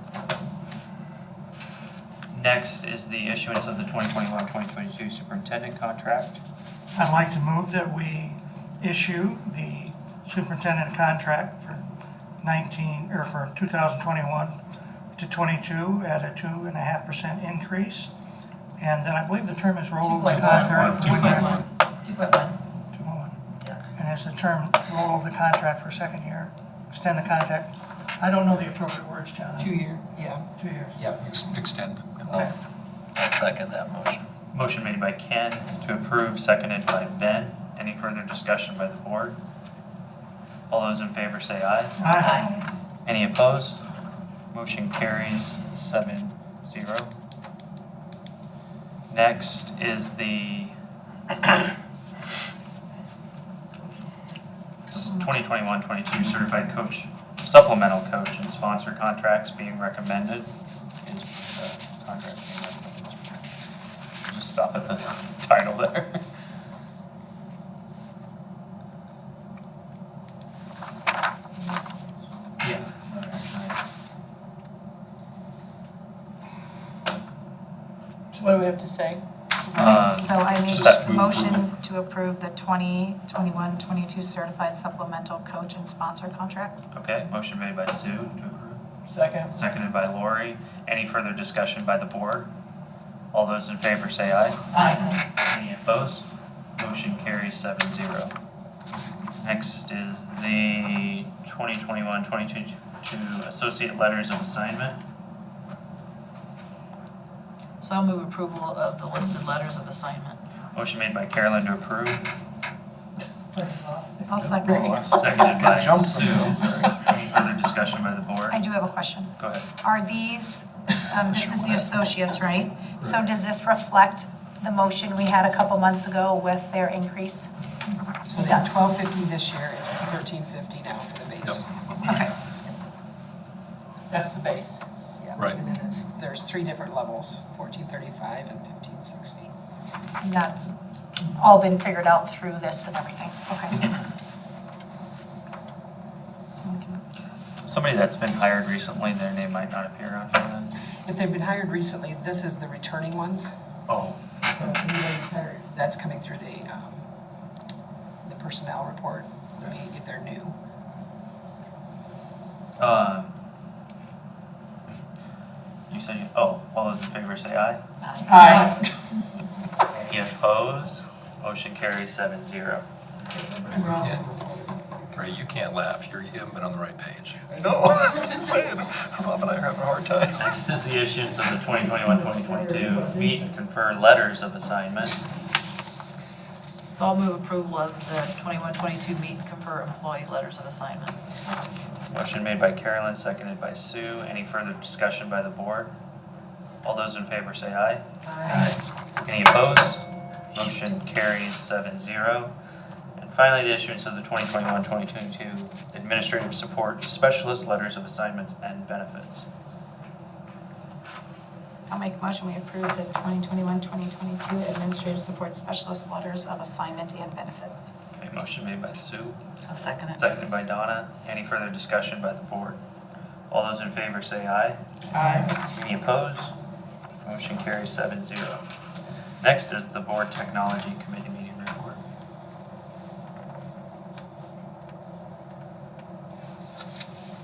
Next is the issuance of the 2021-2022 superintendent contract. I'd like to move that we issue the superintendent contract for 2021 to 22 at a 2.5% increase. And then I believe the term is rollover the contract. 2.1. 2.1. Yeah. And as the term rollover the contract for a second year, extend the contract. I don't know the appropriate words, John. 2 year, yeah. 2 years. Yep. Extend. Okay. I'll second that motion. Motion made by Ken to approve, seconded by Ben. Any further discussion by the board? All those in favor say aye. Aye. Any opposed? Motion carries 7-0. Next is the 2021-22 certified coach, supplemental coach and sponsor contracts being recommended. Is contract being recommended? Just stop at the title there. Yeah. So what do we have to say? So I just that make move. motion to approve the 2021-22 certified supplemental coach and sponsor contracts. Okay, motion made by Sue to approve. Second. Seconded by Lori. Any further discussion by the board? All those in favor say aye. Aye. Any opposed? Motion carries 7-0. Next is the 2021-22 associate letters of assignment. So I'll move approval of the listed letters of assignment. Motion made by Carolyn to approve, I'll second. seconded by Jump Sue. something. Any further discussion by the board? I do have a question. Go ahead. Are these, this is the associates, right? So does this reflect the motion we had a couple months ago with their increase? So they're $12.50 this year, it's $13.50 now for the base. Okay. That's the base. Yeah. Right. And then there's 3 different levels, $14.35 and $15.60. And that's all been figured out through this and everything? Okay. Somebody that's been hired recently, their name might not appear on here then? If they've been hired recently, this is the returning ones. Oh, So if anybody's hired, that's coming through the personnel report, if they're new. You said, all those in favor say aye. Aye. Any opposed? Motion carries 7-0. Ray, you can't laugh. You haven't been on the right page. No, that's what I'm saying. Rob and I are having a hard time. Next is the issuance of the 2021-2022 meet and confer letters of assignment. So I'll move approval of the 21-22 meet and confer employee letters of assignment. Motion made by Carolyn, seconded by Sue. Any further discussion by the board? All those in favor say aye. Aye. Any opposed? Motion carries 7-0. And finally, the issuance of the 2021-2022 administrative support specialist letters of assignments and benefits. I'll make a motion, we approve the 2021-2022 administrative support specialist letters of assignment and benefits. Okay, motion made by Sue, I'll second it. seconded by Donna. Any further discussion by the board? All those in favor say aye. Aye. Any opposed? Motion carries 7-0. Next is the Board Technology Committee meeting report.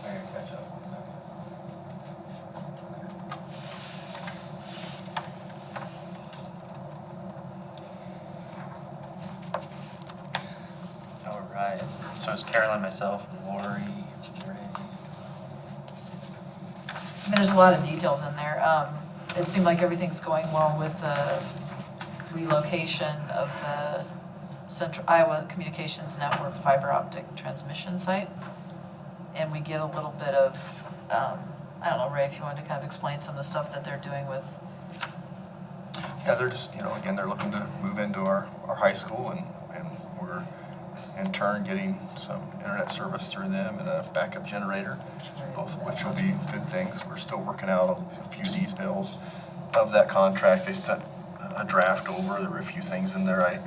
I gotta catch up 1 second. All right, so it's Carolyn, myself, Lori, Ray. I mean, there's a lot of details in there. It seemed like everything's going well with the relocation of the Central Iowa Communications Network fiber optic transmission site. And we get a little bit of, I don't know, Ray, if you wanted to kind of explain some of the stuff that they're doing with. Yeah, they're just, again, they're looking to move into our high school and we're in turn getting some internet service through them and a backup generator, both of which will be good things. We're still working out a few details of that contract. They sent a draft over. There were a few things in there I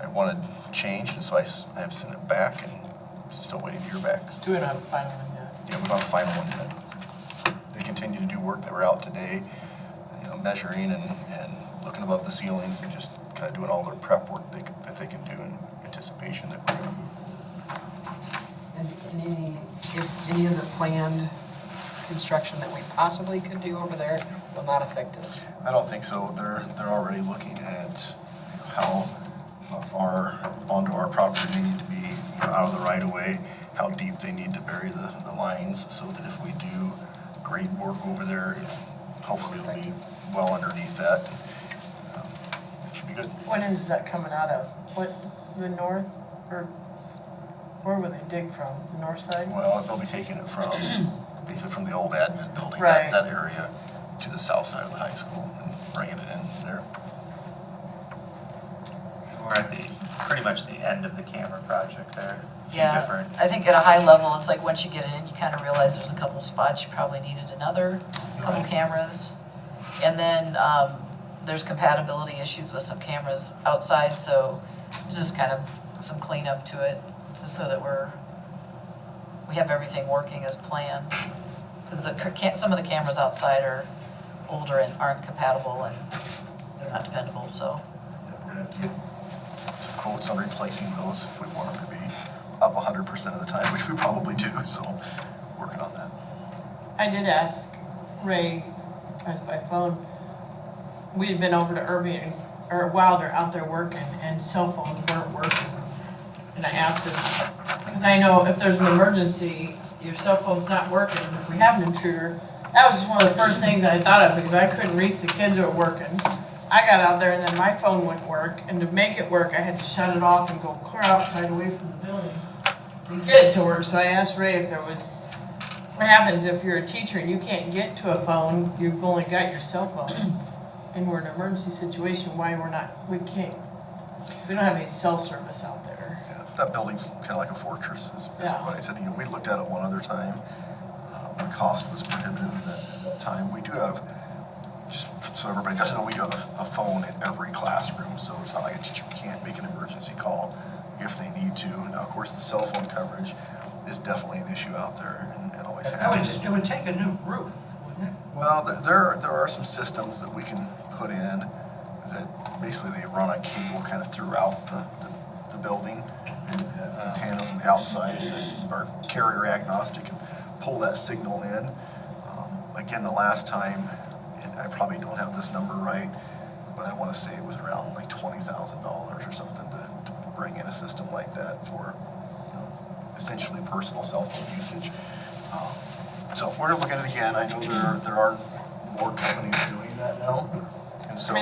wanted changed, and so I have sent it back and still waiting to hear back. Do it on the final one yet. Yeah, we're on the final one yet. They continue to do work. They were out today, measuring and looking above the ceilings and just kind of doing all their prep work that they can do in anticipation that we're going to move forward. And if any of the planned construction that we possibly could do over there will not affect us. I don't think so. They're already looking at how far onto our property they need to be out of the right of way, how deep they need to bury the lines, so that if we do grade work over there, hopefully it'll be well underneath that. It should be good. What end is that coming out of? What, the north or Where will they dig from? The north side? Well, they'll be taking it from, basically from the old admin building, Right. that area, to the south side of the high school and bringing it in there. We're at the, pretty much the end of the camera project there. A few Yeah, different- I think at a high level, it's like once you get in, you kind of realize there's a couple spots you probably needed another couple cameras. And then there's compatibility issues with some cameras outside, so it's just kind of some cleanup to it, just so that we have everything working as planned. Because some of the cameras outside are older and aren't compatible and they're not dependable, so. Get some quotes on replacing those if we want them to be up 100% of the time, which we probably do, so working on that. I did ask Ray, I was by phone, we had been over to Irving, or Wilder out there working, and cell phones weren't working. And I asked him, because I know if there's an emergency, your cell phone's not working, if we have an intruder. That was just one of the first things I thought of, because I couldn't reach the kids who were working. I got out there and then my phone wouldn't work, and to make it work, I had to shut it off and go clear outside away from the building to get it to work. So I asked Ray if there was, what happens if you're a teacher and you can't get to a phone, you've only got your cell phone, and we're in an emergency situation, why we don't have any cell service out there. Yeah, that building's kind of like a fortress, is Yeah. what I said. We looked at it one other time. The cost was prohibitive at that time. We do have, just so everybody doesn't know, we do have a phone in every classroom, so it's not like a teacher can't make an emergency call if they need to. Now, of course, the cell phone coverage is definitely an issue out there, and always has. It would take a new roof, wouldn't it? Well, there are some systems that we can put in that basically they run a cable kind of throughout the building, and antennas on the outside that are carrier agnostic and pull that signal in. Again, the last time, and I probably don't have this number right, but I want to say it was around like $20,000 or something to bring in a system like that for essentially personal cell phone usage. So if we're to look at it again, I know there are more companies doing that now, and so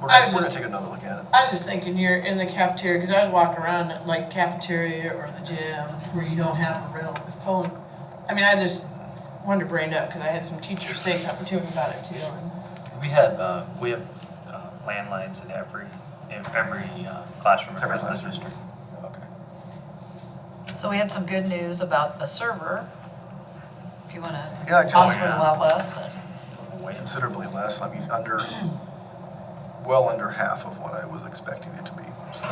we're gonna take another look at it. I was just thinking, you're in the cafeteria, because I was walking around at like cafeteria or the gym where you don't have a real phone. I mean, I just wanted to bring it up because I had some teachers say something to me about it too. We have landlines in every classroom Every across the classroom. district. Okay. So we had some good news about a server. If you want to Yeah, just- cost a lot less. Considerably less. I mean, well under half of what I was expecting it to be. So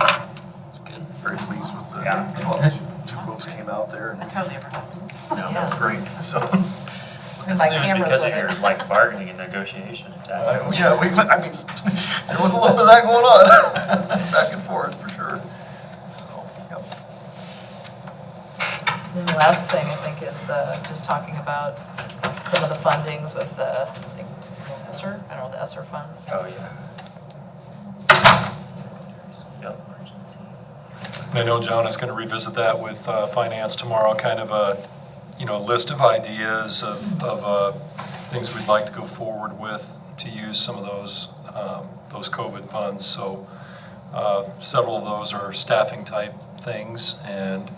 It's good. very pleased with the, Yeah. well, two quotes came out there, and That totally ever happened. that's great. So, And my It was camera's because of with your it. like bargaining and negotiation tactics. yeah, I mean, there was a little bit of that going on, back and forth for sure. So, yep. And the last thing I think is just talking about some of the fundings with I think ESSER, I don't know, the ESSER funds. Oh, yeah. Yep. Emergency. And I know John is going to revisit that with finance tomorrow, kind of a, list of ideas of things we'd like to go forward with to use some of those COVID funds. So several of those are staffing type things, and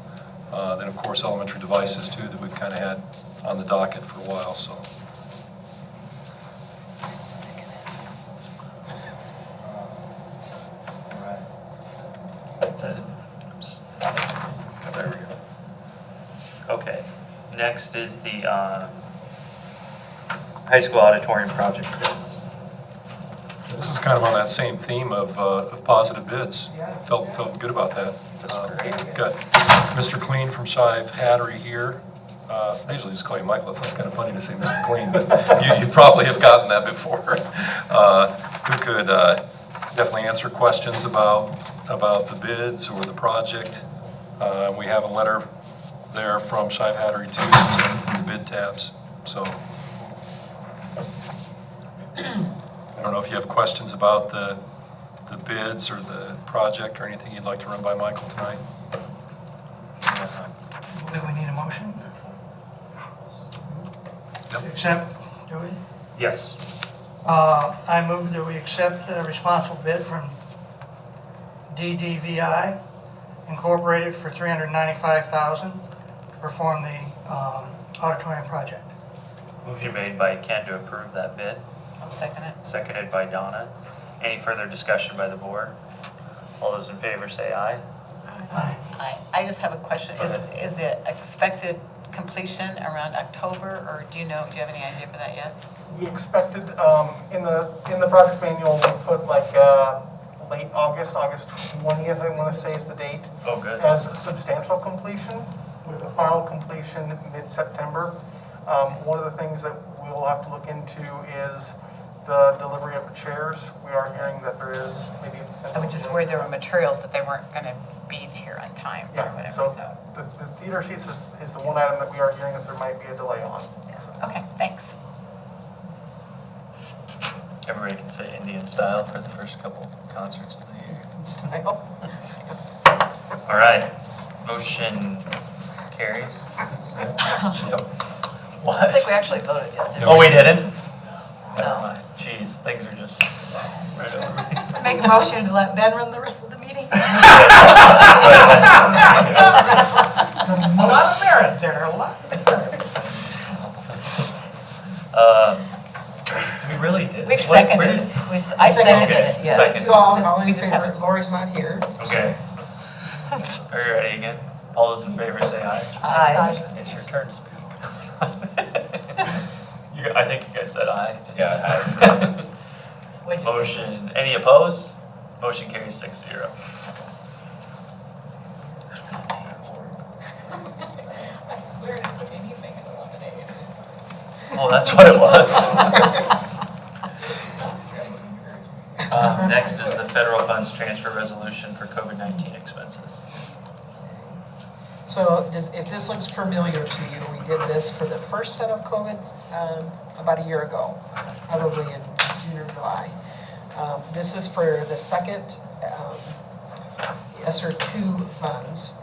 then of course elementary devices too that we've kind of had on the docket for a while, so. That's it. There we go. Okay, next is the high school auditorium project bids. This is kind of on that same theme of positive bids. Felt good about that. Got Mr. Clean from Shive Hattery here. I usually just call you Michael. It sounds kind of funny to say Mr. Clean, but you probably have gotten that before. Who could definitely answer questions about the bids or the project. We have a letter there from Shive Hattery too, in the bid tabs. So I don't know if you have questions about the bids or the project or anything you'd like to run by Michael tonight. Do we need a motion? Yep. Accept, do we? Yes. I move that we accept the responsible bid from DDVI Incorporated for $395,000 to perform the auditorium project. Motion made by Ken to approve that bid, I'll second it. seconded by Donna. Any further discussion by the board? All those in favor say aye. I just have a question. Go Is it expected completion around October, or do you have any idea for that yet? We expected, in the project manual, we put like late August 20th, I want to say is the date, Oh, good. as substantial completion, with a final completion mid-September. One of the things that we will have to look into is the delivery of the chairs. We are hearing that there is maybe. I was just worried there were materials that they weren't going to be here on time or Yeah, whatever, so so. the theater seats is the one item that we are hearing that there might be a delay on. So. Okay, thanks. Everybody can say Indian style for the first couple concerts of the year. Style. All right, motion carries. I don't think we actually voted yet, did we? Oh, we didn't? Never No. mind. Jeez, things are just right over me. Make a motion to let Ben run the rest of the meeting? A lot of merit there, a lot. We really did. We've Where seconded did- it. I seconded Okay, it, yeah. second. You all in We just favor, haven't- Lori's not here. Okay. Are you ready again? All those in favor say aye. Aye. It's your turn to speak. I think you guys said aye. Yeah. What'd you say? Motion, any opposed? Motion carries 6-0. I swear to put anything in the lemonade. Oh, that's what it was. Next is the federal funds transfer resolution for COVID-19 expenses. So if this looks familiar to you, we did this for the first set of COVID about a year ago, probably in June or July. This is for the second ESSER 2 funds.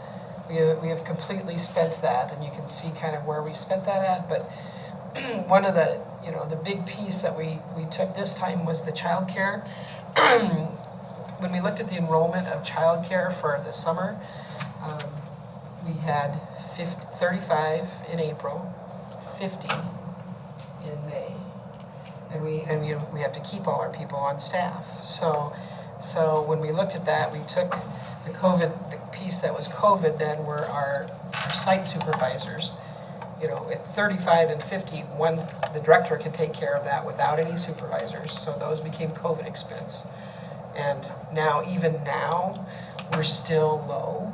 We have completely spent that, and you can see kind of where we spent that at, but one of the, the big piece that we took this time was the childcare. When we looked at the enrollment of childcare for the summer, we had 35 in April, 50 in May, and we have to keep all our people on staff. So when we looked at that, we took the piece that was COVID then were our site supervisors. With 35 and 50, the director can take care of that without any supervisors, so those became COVID expense. And even now, we're still low.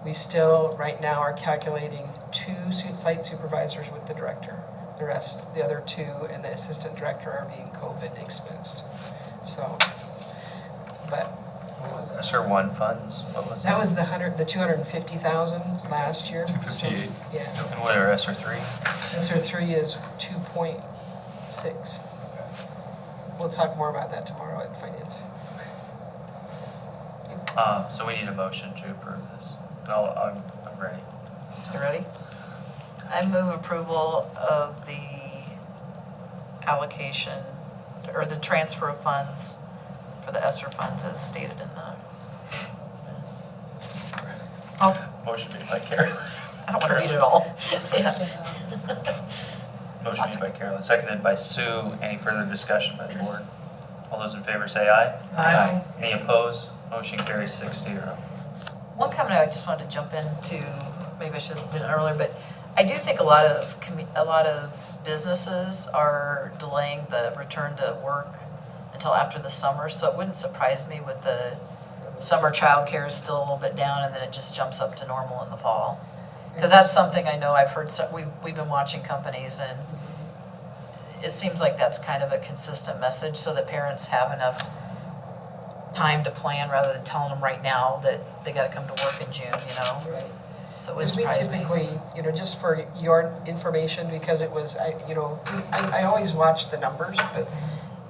We still, right now, are calculating 2 site supervisors with the director. The other 2 and the assistant director are being COVID expensed. So, but. ESSER 1 funds, what was That was the 250,000 last year. 258. Yeah. And what are ESSER 3? ESSER 3 is 2.6. We'll talk more about that tomorrow at finance. So we need a motion to approve this. And I'm ready. You ready? I move approval of the allocation, or the transfer of funds for the ESSER funds as stated in the minutes. Motion made by Carolyn. I don't want to read it all. Motion made by Carolyn, seconded by Sue. Any further discussion by the board? All those in favor say aye. Aye. Any opposed? Motion carries 6-0. One comment I just wanted to jump into, maybe I should have done it earlier, but I do think a lot of businesses are delaying the return to work until after the summer, so it wouldn't surprise me with the summer childcare is still a little bit down and then it just jumps up to normal in the fall. Because that's something I know I've heard, we've been watching companies, and it seems like that's kind of a consistent message, so that parents have enough time to plan rather than telling them right now that they gotta come to work in June, Right. So it would Because we surprise me. typically, just for your information, because it was, I always watch the numbers, but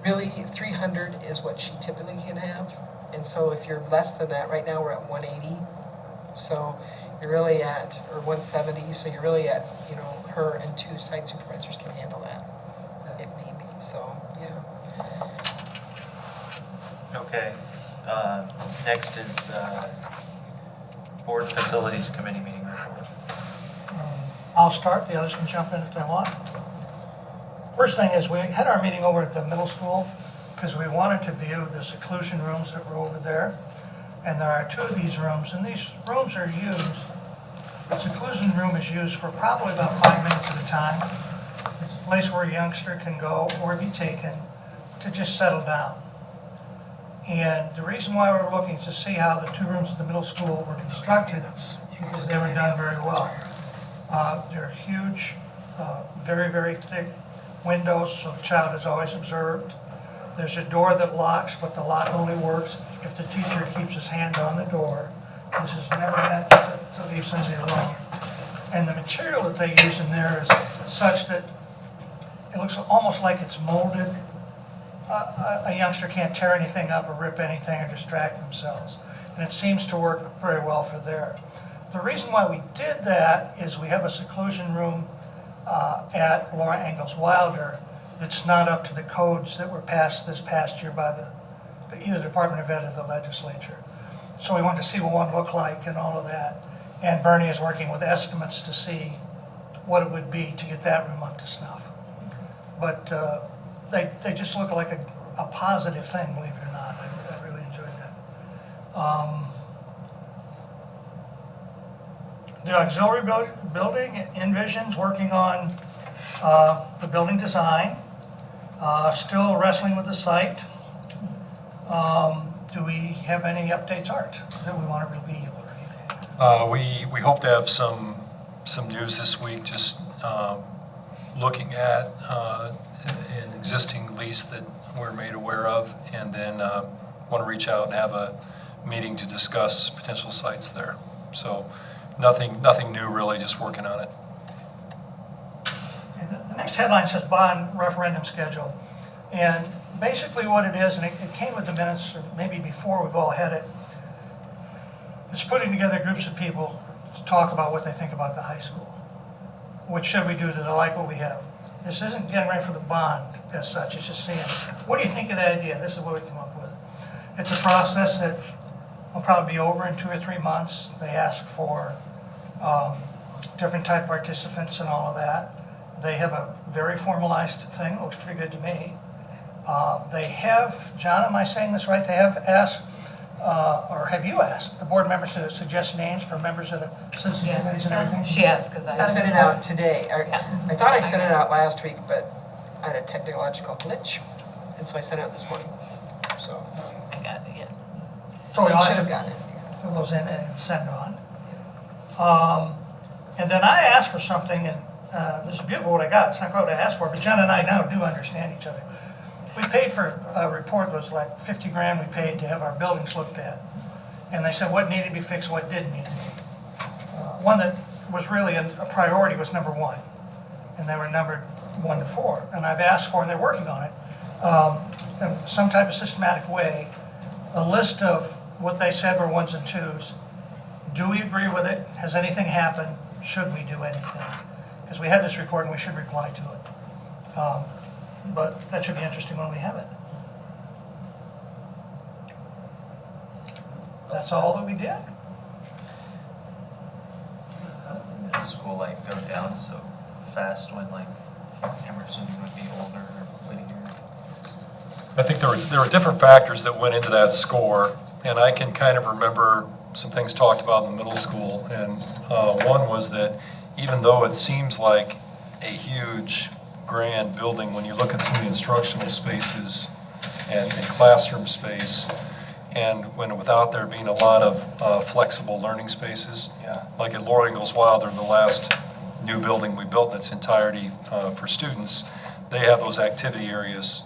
really 300 is what she typically can have. And so if you're less than that, right now we're at 180. So you're really at, or 170, so you're really at, her and 2 site supervisors can handle that. It may be, so, yeah. Okay, next is Board Facilities Committee meeting report. I'll start, the others can jump in if they want. First thing is, we had our meeting over at the middle school because we wanted to view the seclusion rooms that were over there. And there are two of these rooms, and these rooms are used, the seclusion room is used for probably about 5 minutes at a time. It's a place where a youngster can go or be taken to just settle down. And the reason why we're looking to see how the two rooms at the middle school were constructed is because they were done very well. They're huge, very, very thick windows, so the child is always observed. There's a door that locks, but the lock only works if the teacher keeps his hand on the door. This is never meant to leave somebody alone. And the material that they use in there is such that it looks almost like it's molded. A youngster can't tear anything up or rip anything or distract themselves. And it seems to work very well for there. The reason why we did that is we have a seclusion room at Laura Ingalls Wilder that's not up to the codes that were passed this past year by either the Department of Ed or the legislature. So we wanted to see what one looked like and all of that. And Bernie is working with estimates to see what it would be to get that room up to snuff. But they just look like a positive thing, believe it or not. I really enjoyed that. The auxiliary building, Envision's working on the building design, still wrestling with the site. Do we have any updates, Art, that we want to reveal or anything? We hope to have some news this week, just looking at an existing lease that we're made aware of, and then want to reach out and have a meeting to discuss potential sites there. So nothing new really, just working on it. And the next headline says bond referendum schedule. And basically what it is, and it came with the minutes, or maybe before we've all had it, it's putting together groups of people to talk about what they think about the high school. What should we do? Do they like what we have? This isn't getting ready for the bond as such, it's just saying, what do you think of the idea? This is what we come up with. It's a process that will probably be over in 2 or 3 months. They ask for different type participants and all of that. They have a very formalized thing, it looks pretty good to me. They have, John, am I saying this right? They have asked, or have you asked, the board members to suggest names for members of the citizen committees and everything? She has, because I sent it out today. I thought I sent it out last week, but I had a technological glitch, and so I sent it out this morning. So I got it, yeah. So we you all should have have gotten it. fill those in and send on. And then I asked for something, and this is beautiful what I got. It's not quite what I asked for, but Jen and I now do understand each other. We paid for a report that was like 50 grand we paid to have our buildings looked at. And they said what needed to be fixed, what didn't need to be. One that was really a priority was number 1. And they were numbered 1 to 4. And I've asked for, and they're working on it, in some type of systematic way, a list of what they said were 1s and 2s. Do we agree with it? Has anything happened? Should we do anything? Because we had this report and we should reply to it. But that should be interesting when we have it. That's all that we did. Did school like go down so fast when like Emerson would be older or Whittier? I think there were different factors that went into that score, and I can kind of remember some things talked about in the middle school, and one was that even though it seems like a huge grand building, when you look at some of the instructional spaces and classroom space, and when without there being a lot of flexible learning spaces, like at Laura Ingalls Wilder, the last new building we built in its entirety for students, they have those activity areas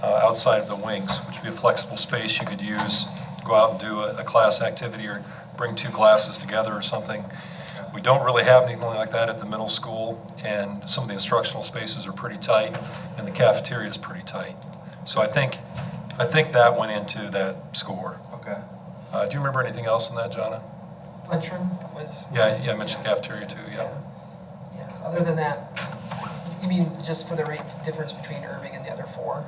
outside of the wings, which would be a flexible space you could use, go out and do a class activity or bring 2 classes together or something. We don't really have anything like that at the middle school, and some of the instructional spaces are pretty tight, and the cafeteria is pretty tight. So I think that went into that score. Okay. Do you remember anything else in that, Jonna? Lunchroom was. Yeah, I mentioned cafeteria too, yeah. Yeah, other than that, you mean just for the rate difference between Irving and the other 4?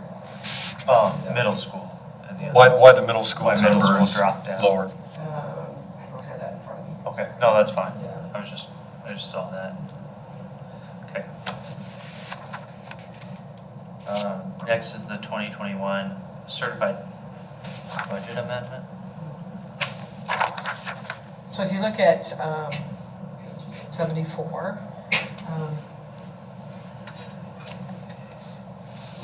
Middle school. And the Why other- the middle school Why middle number school is dropped down. lower? I don't have that in front of me. Okay, no, that's fine. Yeah. I just saw that. Okay. Next is the 2021 certified budget amendment. So if you look at 74,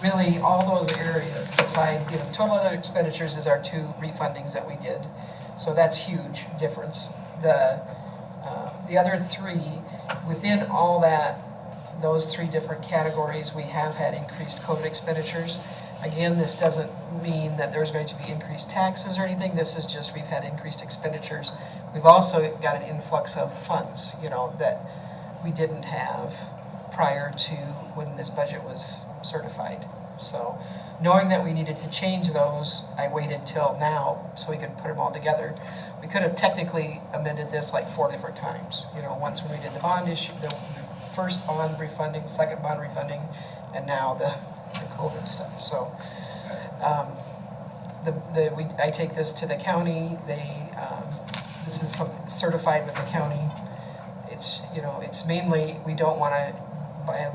really all those areas besides, total other expenditures is our 2 refundings that we did. So that's huge difference. The other 3, within all that, those 3 different categories, we have had increased COVID expenditures. Again, this doesn't mean that there's going to be increased taxes or anything. This is just we've had increased expenditures. We've also got an influx of funds, that we didn't have prior to when this budget was certified. So knowing that we needed to change those, I waited till now so we could put them all together. We could have technically amended this like 4 different times. Once when we did the bond issue, the first bond refunding, second bond refunding, and now the COVID stuff. So I take this to the county. This is something certified with the county. It's mainly, we don't want to, by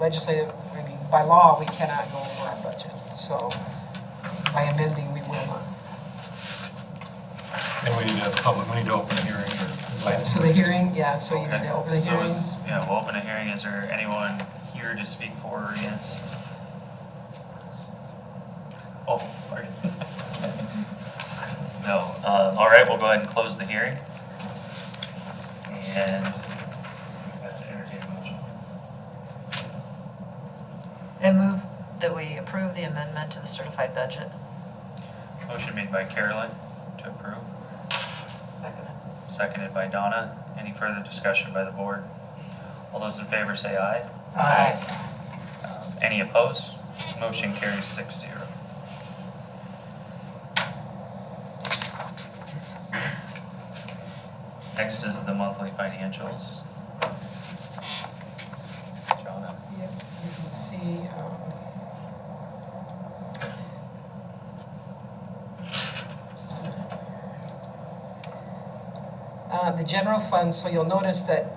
law, we cannot go over our budget. So by amending, we will not. And we need to open a hearing or invite. So the hearing, so you need to open the hearing. We'll open a hearing. Is there anyone here to speak for or against? Oh, sorry. No. All right, we'll go ahead and close the hearing. And we have to entertain a motion. I move that we approve the amendment to the certified budget. Motion made by Carolyn to approve. Seconded by Donna. Any further discussion by the board? All those in favor say aye. Aye. Any opposed? Motion carries 6-0. Next is the monthly financials. Jonna. Yep, you can see, the general fund, so you'll notice that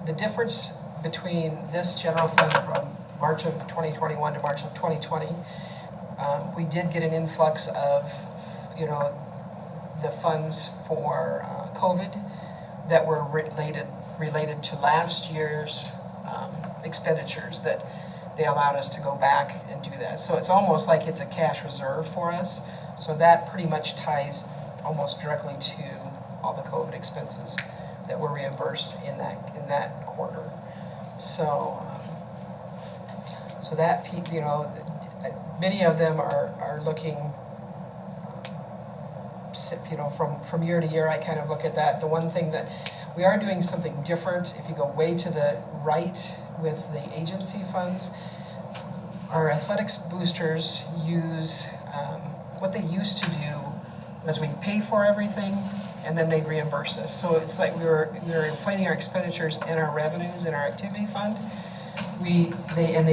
the difference between this general fund from March of 2021 to March of 2020, we did get an influx of, the funds for COVID that were related to last year's expenditures that they allowed us to go back and do that. So it's almost like it's a cash reserve for us. So that pretty much ties almost directly to all the COVID expenses that were reimbursed in that quarter. So that, many of them are looking, from year to year, I kind of look at that. The one thing that we are doing something different, if you go way to the right with the agency funds, our athletics boosters use, what they used to do was we pay for everything and then they'd reimburse us. So it's like we were inflating our expenditures and our revenues in our activity fund. They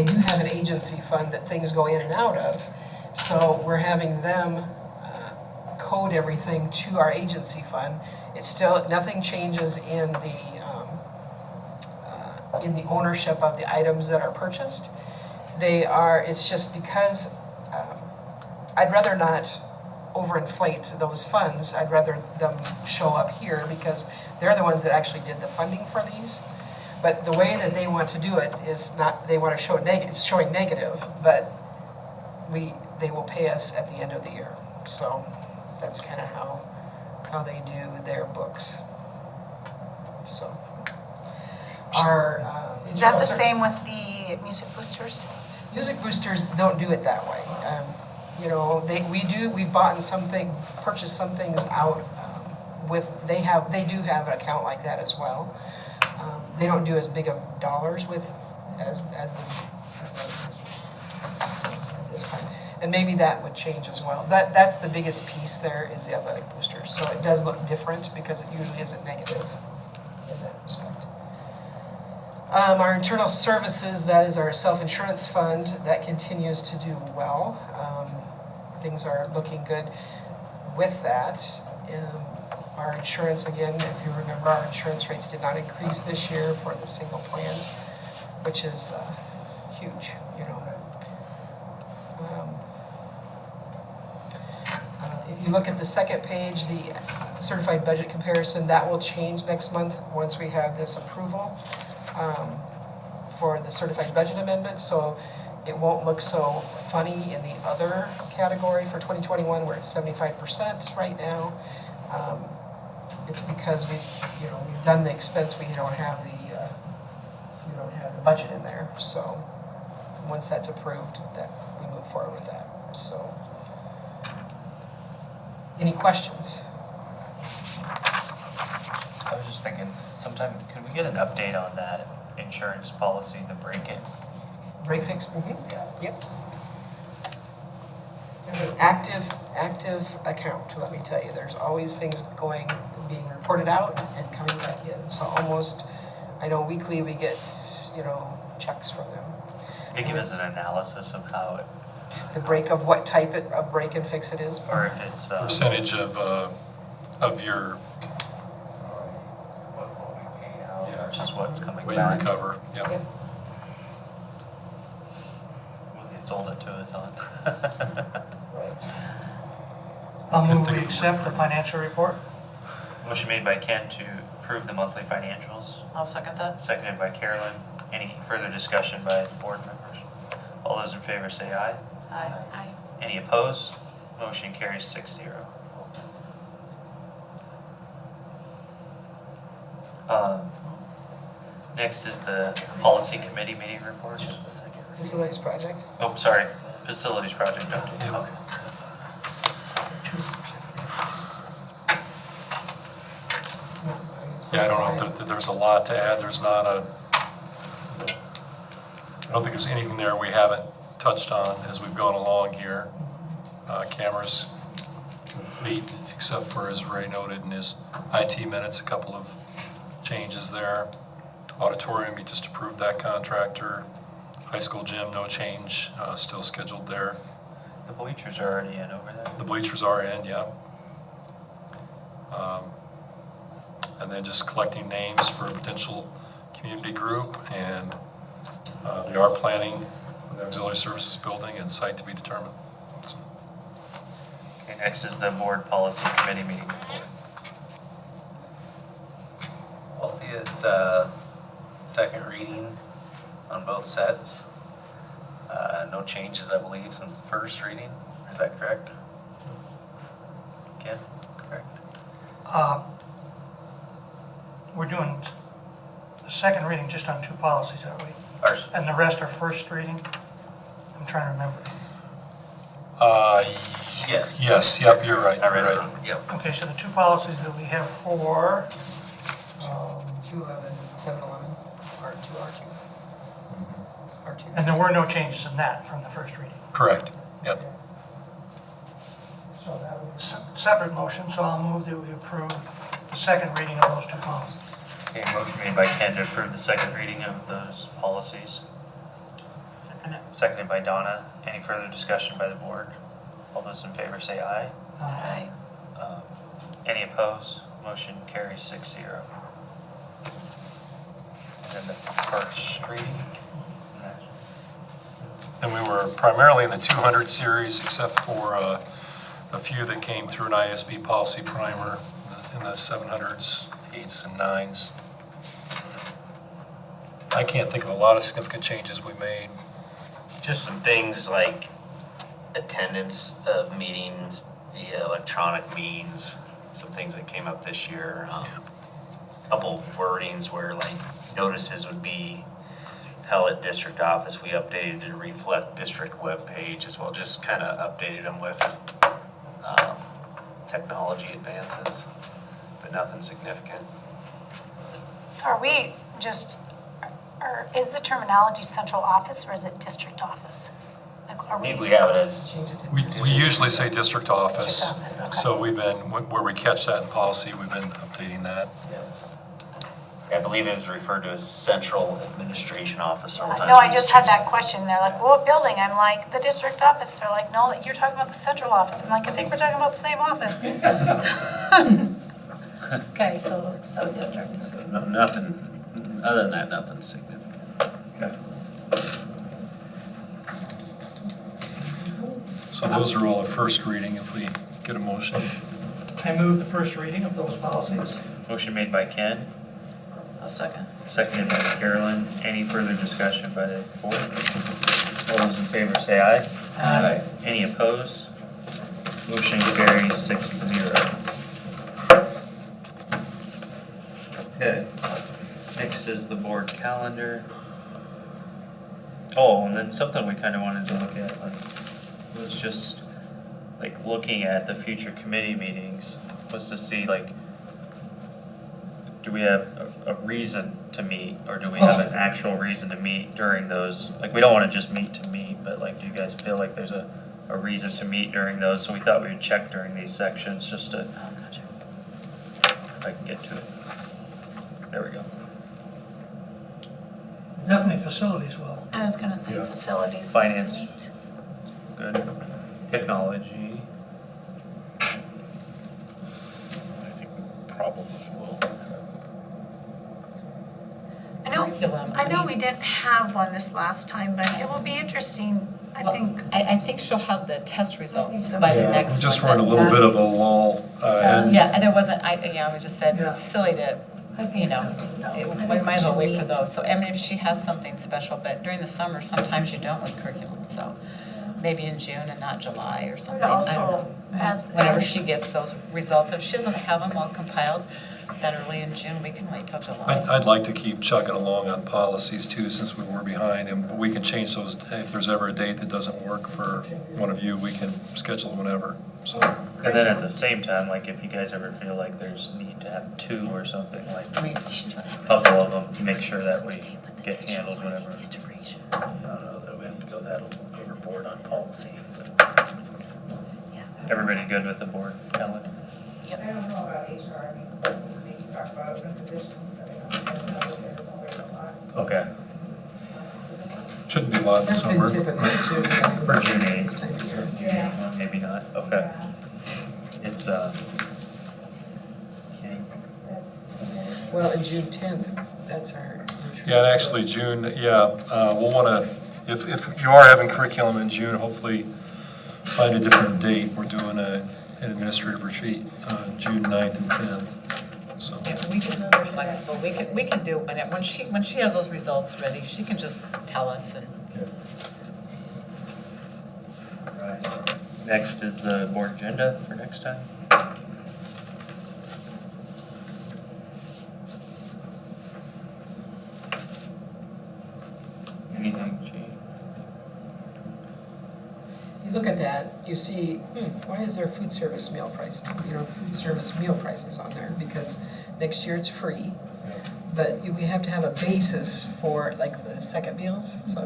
do have an agency fund that things go in and out of. So we're having them code everything to our agency fund. It's still, nothing changes in the ownership of the items that are purchased. It's just because I'd rather not overinflate those funds. I'd rather them show up here because they're the ones that actually did the funding for these. But the way that they want to do it is not, they want to show negative, it's showing negative, but they will pay us at the end of the year. So that's kind of how they do their books. So Is that the same with the music boosters? Music boosters don't do it that way. Purchased some things out they do have an account like that as well. They don't do as big of dollars as this time. And maybe that would change as well. That's the biggest piece there is the athletic boosters. So it does look different because it usually isn't negative in that respect. Our internal services, that is our self-insurance fund, that continues to do well. Things are looking good with that. Our insurance, again, if you remember, our insurance rates did not increase this year for the single plans, which is huge, you know. If you look at the second page, the certified budget comparison, that will change next month once we have this approval for the certified budget amendment. So it won't look so funny in the other category for 2021 where it's 75% right now. It's because we've done the expense, we don't have the budget in there. So once that's approved, that we move forward with that. So any questions? I was just thinking, sometime, could we get an update on that insurance policy, the break-in? Break fix? Mm-hmm. Yep. It's an active account, let me tell you. There's always things being reported out and coming back in. So almost, I know weekly we get, checks from them. Could you give us an analysis of how it, The break of what type of break and fix it is? or if it's, Percentage of your, what we pay out versus what's coming what you back? recover, yep. Yep. What they sold it to us on. Right. I'll move we accept the financial report. Motion made by Ken to approve the monthly financials, I'll second that. seconded by Carolyn. Any further discussion by the board members? All those in favor say aye. Aye. Any opposed? Motion carries 6-0. Next is the policy committee meeting report. Facilities project. Oh, sorry, facilities project update. Yep. Okay. Yeah, I don't know if there's a lot to add. There's not I don't think there's anything there we haven't touched on as we've gone along here. Cameras meet, except for, as Ray noted in his IT minutes, a couple of changes there. Auditorium, you just approved that contractor. High school gym, no change, still scheduled there. The bleachers are already in over there. The bleachers are in, yeah. And then just collecting names for a potential community group, and they are planning the auxiliary services building and site to be determined. So, Okay, next is the board policy committee meeting report. Policy is second reading on both sets. No changes, I believe, since the first reading. Is that correct? Ken, correct? We're doing the second reading just on 2 policies, are we? Ours. And the rest are first reading? I'm trying to remember. Yes. Yes, yep, you're right. I read you're it. right. Yep. Okay, so the 2 policies that we have for, 211, 711, R2, R2. R2. and there were no changes in that from the first reading. Correct, yep. So that was a separate motion, so I'll move that we approve the second reading of those 2 policies. Okay, motion made by Ken to approve the second reading of those policies. Seconded by Donna. Any further discussion by the board? All those in favor say aye. Aye. Any opposed? Motion carries 6-0. And then the first reading. And we were primarily in the 200 series, except for a few that came through an ISB policy primer in the 700s, 8s, and 9s. I can't think of a lot of significant changes we made. Just some things like attendance of meetings via electronic means, some things that came up this year. Couple wordings where like notices would be held at district office. We updated to reflect district webpage as well, just kind of updated them with technology advances, but nothing significant. So are we just, or is the terminology central office or is it district office? Like, are Maybe we have it as, Change it to. We usually say district office. District office, okay. So we've been, where we catch that in policy, we've been updating that. I believe it was referred to as central administration office several times. No, I just had that question. They're like, well, what building? I'm like, the district office. They're like, no, you're talking about the central office. I'm like, I think we're talking about the same office. Okay, so district. No, nothing, other than that, nothing significant. Okay. So those are all at first reading if we get a motion. I move the first reading of those policies. Motion made by Ken, I'll second. seconded by Carolyn. Any further discussion by the board? All those in favor say aye. Aye. Any opposed? Motion carries 6-0. Okay, next is the board calendar. Oh, and then something we kind of wanted to look at, like, was just, like, looking at the future committee meetings, was to see, like, do we have a reason to meet, or do we have an actual reason to meet during those? Like, we don't want to just meet to meet, but like, do you guys feel like there's a reason to meet during those? So we thought we would check during these sections, just to, if I can get to it. There we go. Definitely facilities will. I was gonna say Yeah. facilities. Finance. Good. Technology. I think probably will. Curriculum. I know we didn't have one this last time, but it will be interesting, I think. I think she'll have the test results so by the too. next one. Just we're in a little bit of a lull. And Yeah, and there wasn't, we just said, Yeah. it's silly to, I you think so know, too, though. we might as well wait for those. So, I mean, if she has something special, but during the summer, sometimes you don't with curriculum, so maybe in June and not July or something, But I don't know. also, as. Whenever she gets those results, if she doesn't have them all compiled that early in June, we can wait till July. I'd like to keep chugging along on policies too, since we were behind, and we can change those, if there's ever a date that doesn't work for one of you, we can schedule whenever, so. And then at the same time, like, if you guys ever feel like there's need to have two or something, like, I mean, she's a couple of them, to make sure that we get handled whenever. I don't know that we have to go that overboard on policy. Everybody good with the board calendar? I don't know about HR, I mean, maybe talk about open positions, but I don't know that there's always a lot. Okay, Shouldn't be a lot in That's been summer. typical too. for June This 8th, time of year. Yeah. maybe not, okay. It's, okay. That's, Well, and June 10th, that's our. retreat, Yeah, and so- actually, June, we'll want to, if you are having curriculum in June, hopefully find a different date. We're doing an administrative retreat on June 9th and 10th, so. Yeah, we can, we're flexible, we can do, when she has those results ready, she can just tell us and. Right. Next is the board agenda for next time. Anything change? You look at that, you see, why is there food service meal prices, food service meal prices on there? Because next year it's free, but we have to have a basis for like the second meals, so,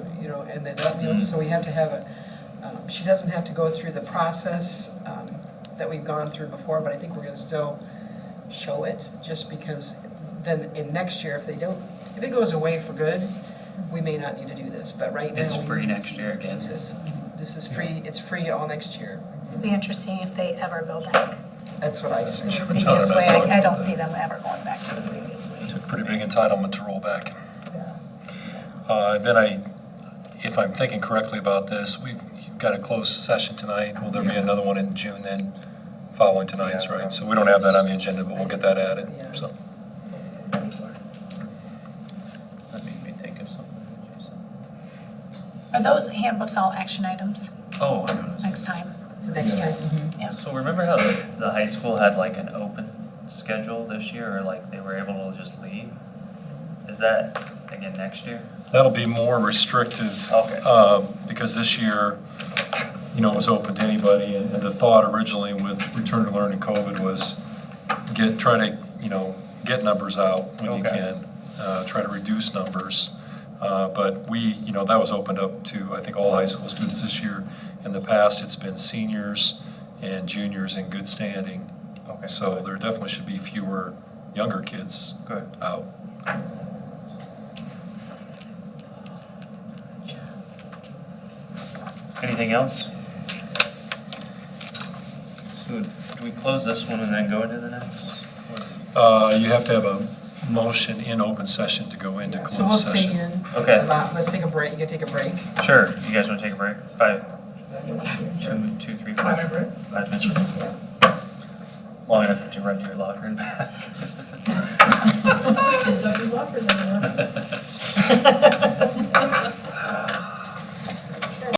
and the adult meals, so we have to have she doesn't have to go through the process that we've gone through before, but I think we're gonna still show it, just because then in next year, if it goes away for good, we may not need to do this, but right now. It's free next year again. This is free, it's free all next year. It'd be interesting if they ever go back That's what I to assume. the previous way. I don't see them ever going back to the previous way. It's a pretty big entitlement to roll back. If I'm thinking correctly about this, we've got a closed session tonight. Will there be another one in June then, following tonight's, Yeah. right? So we don't have that on the agenda, but we'll get that added, so. That made me think of something. Are those handbooks all action items Oh, I noticed. next time? Next time. Yes. Yeah. So remember how the high school had like an open schedule this year, or like they were able to just leave? Is that again next year? That'll be more restrictive. Okay. Because this year, it was open to anybody, and the thought originally with return to learning COVID was try to get numbers out when you Okay. can, try to reduce numbers. But that was opened up to, I think, all high school students this year. In the past, it's been seniors and juniors in good standing. Okay. So there definitely should be fewer younger kids Good. out. Anything else? So do we close this one and then go into the next? You have to have a motion in open session to go into So we'll closed stay session. in. Okay. Let's take a break, you can take a break. Sure, you guys wanna take a break? 2, 3, 5. 5-minute break? 5 minutes. Long enough to run to your locker and back. Is Doug's lockers anymore?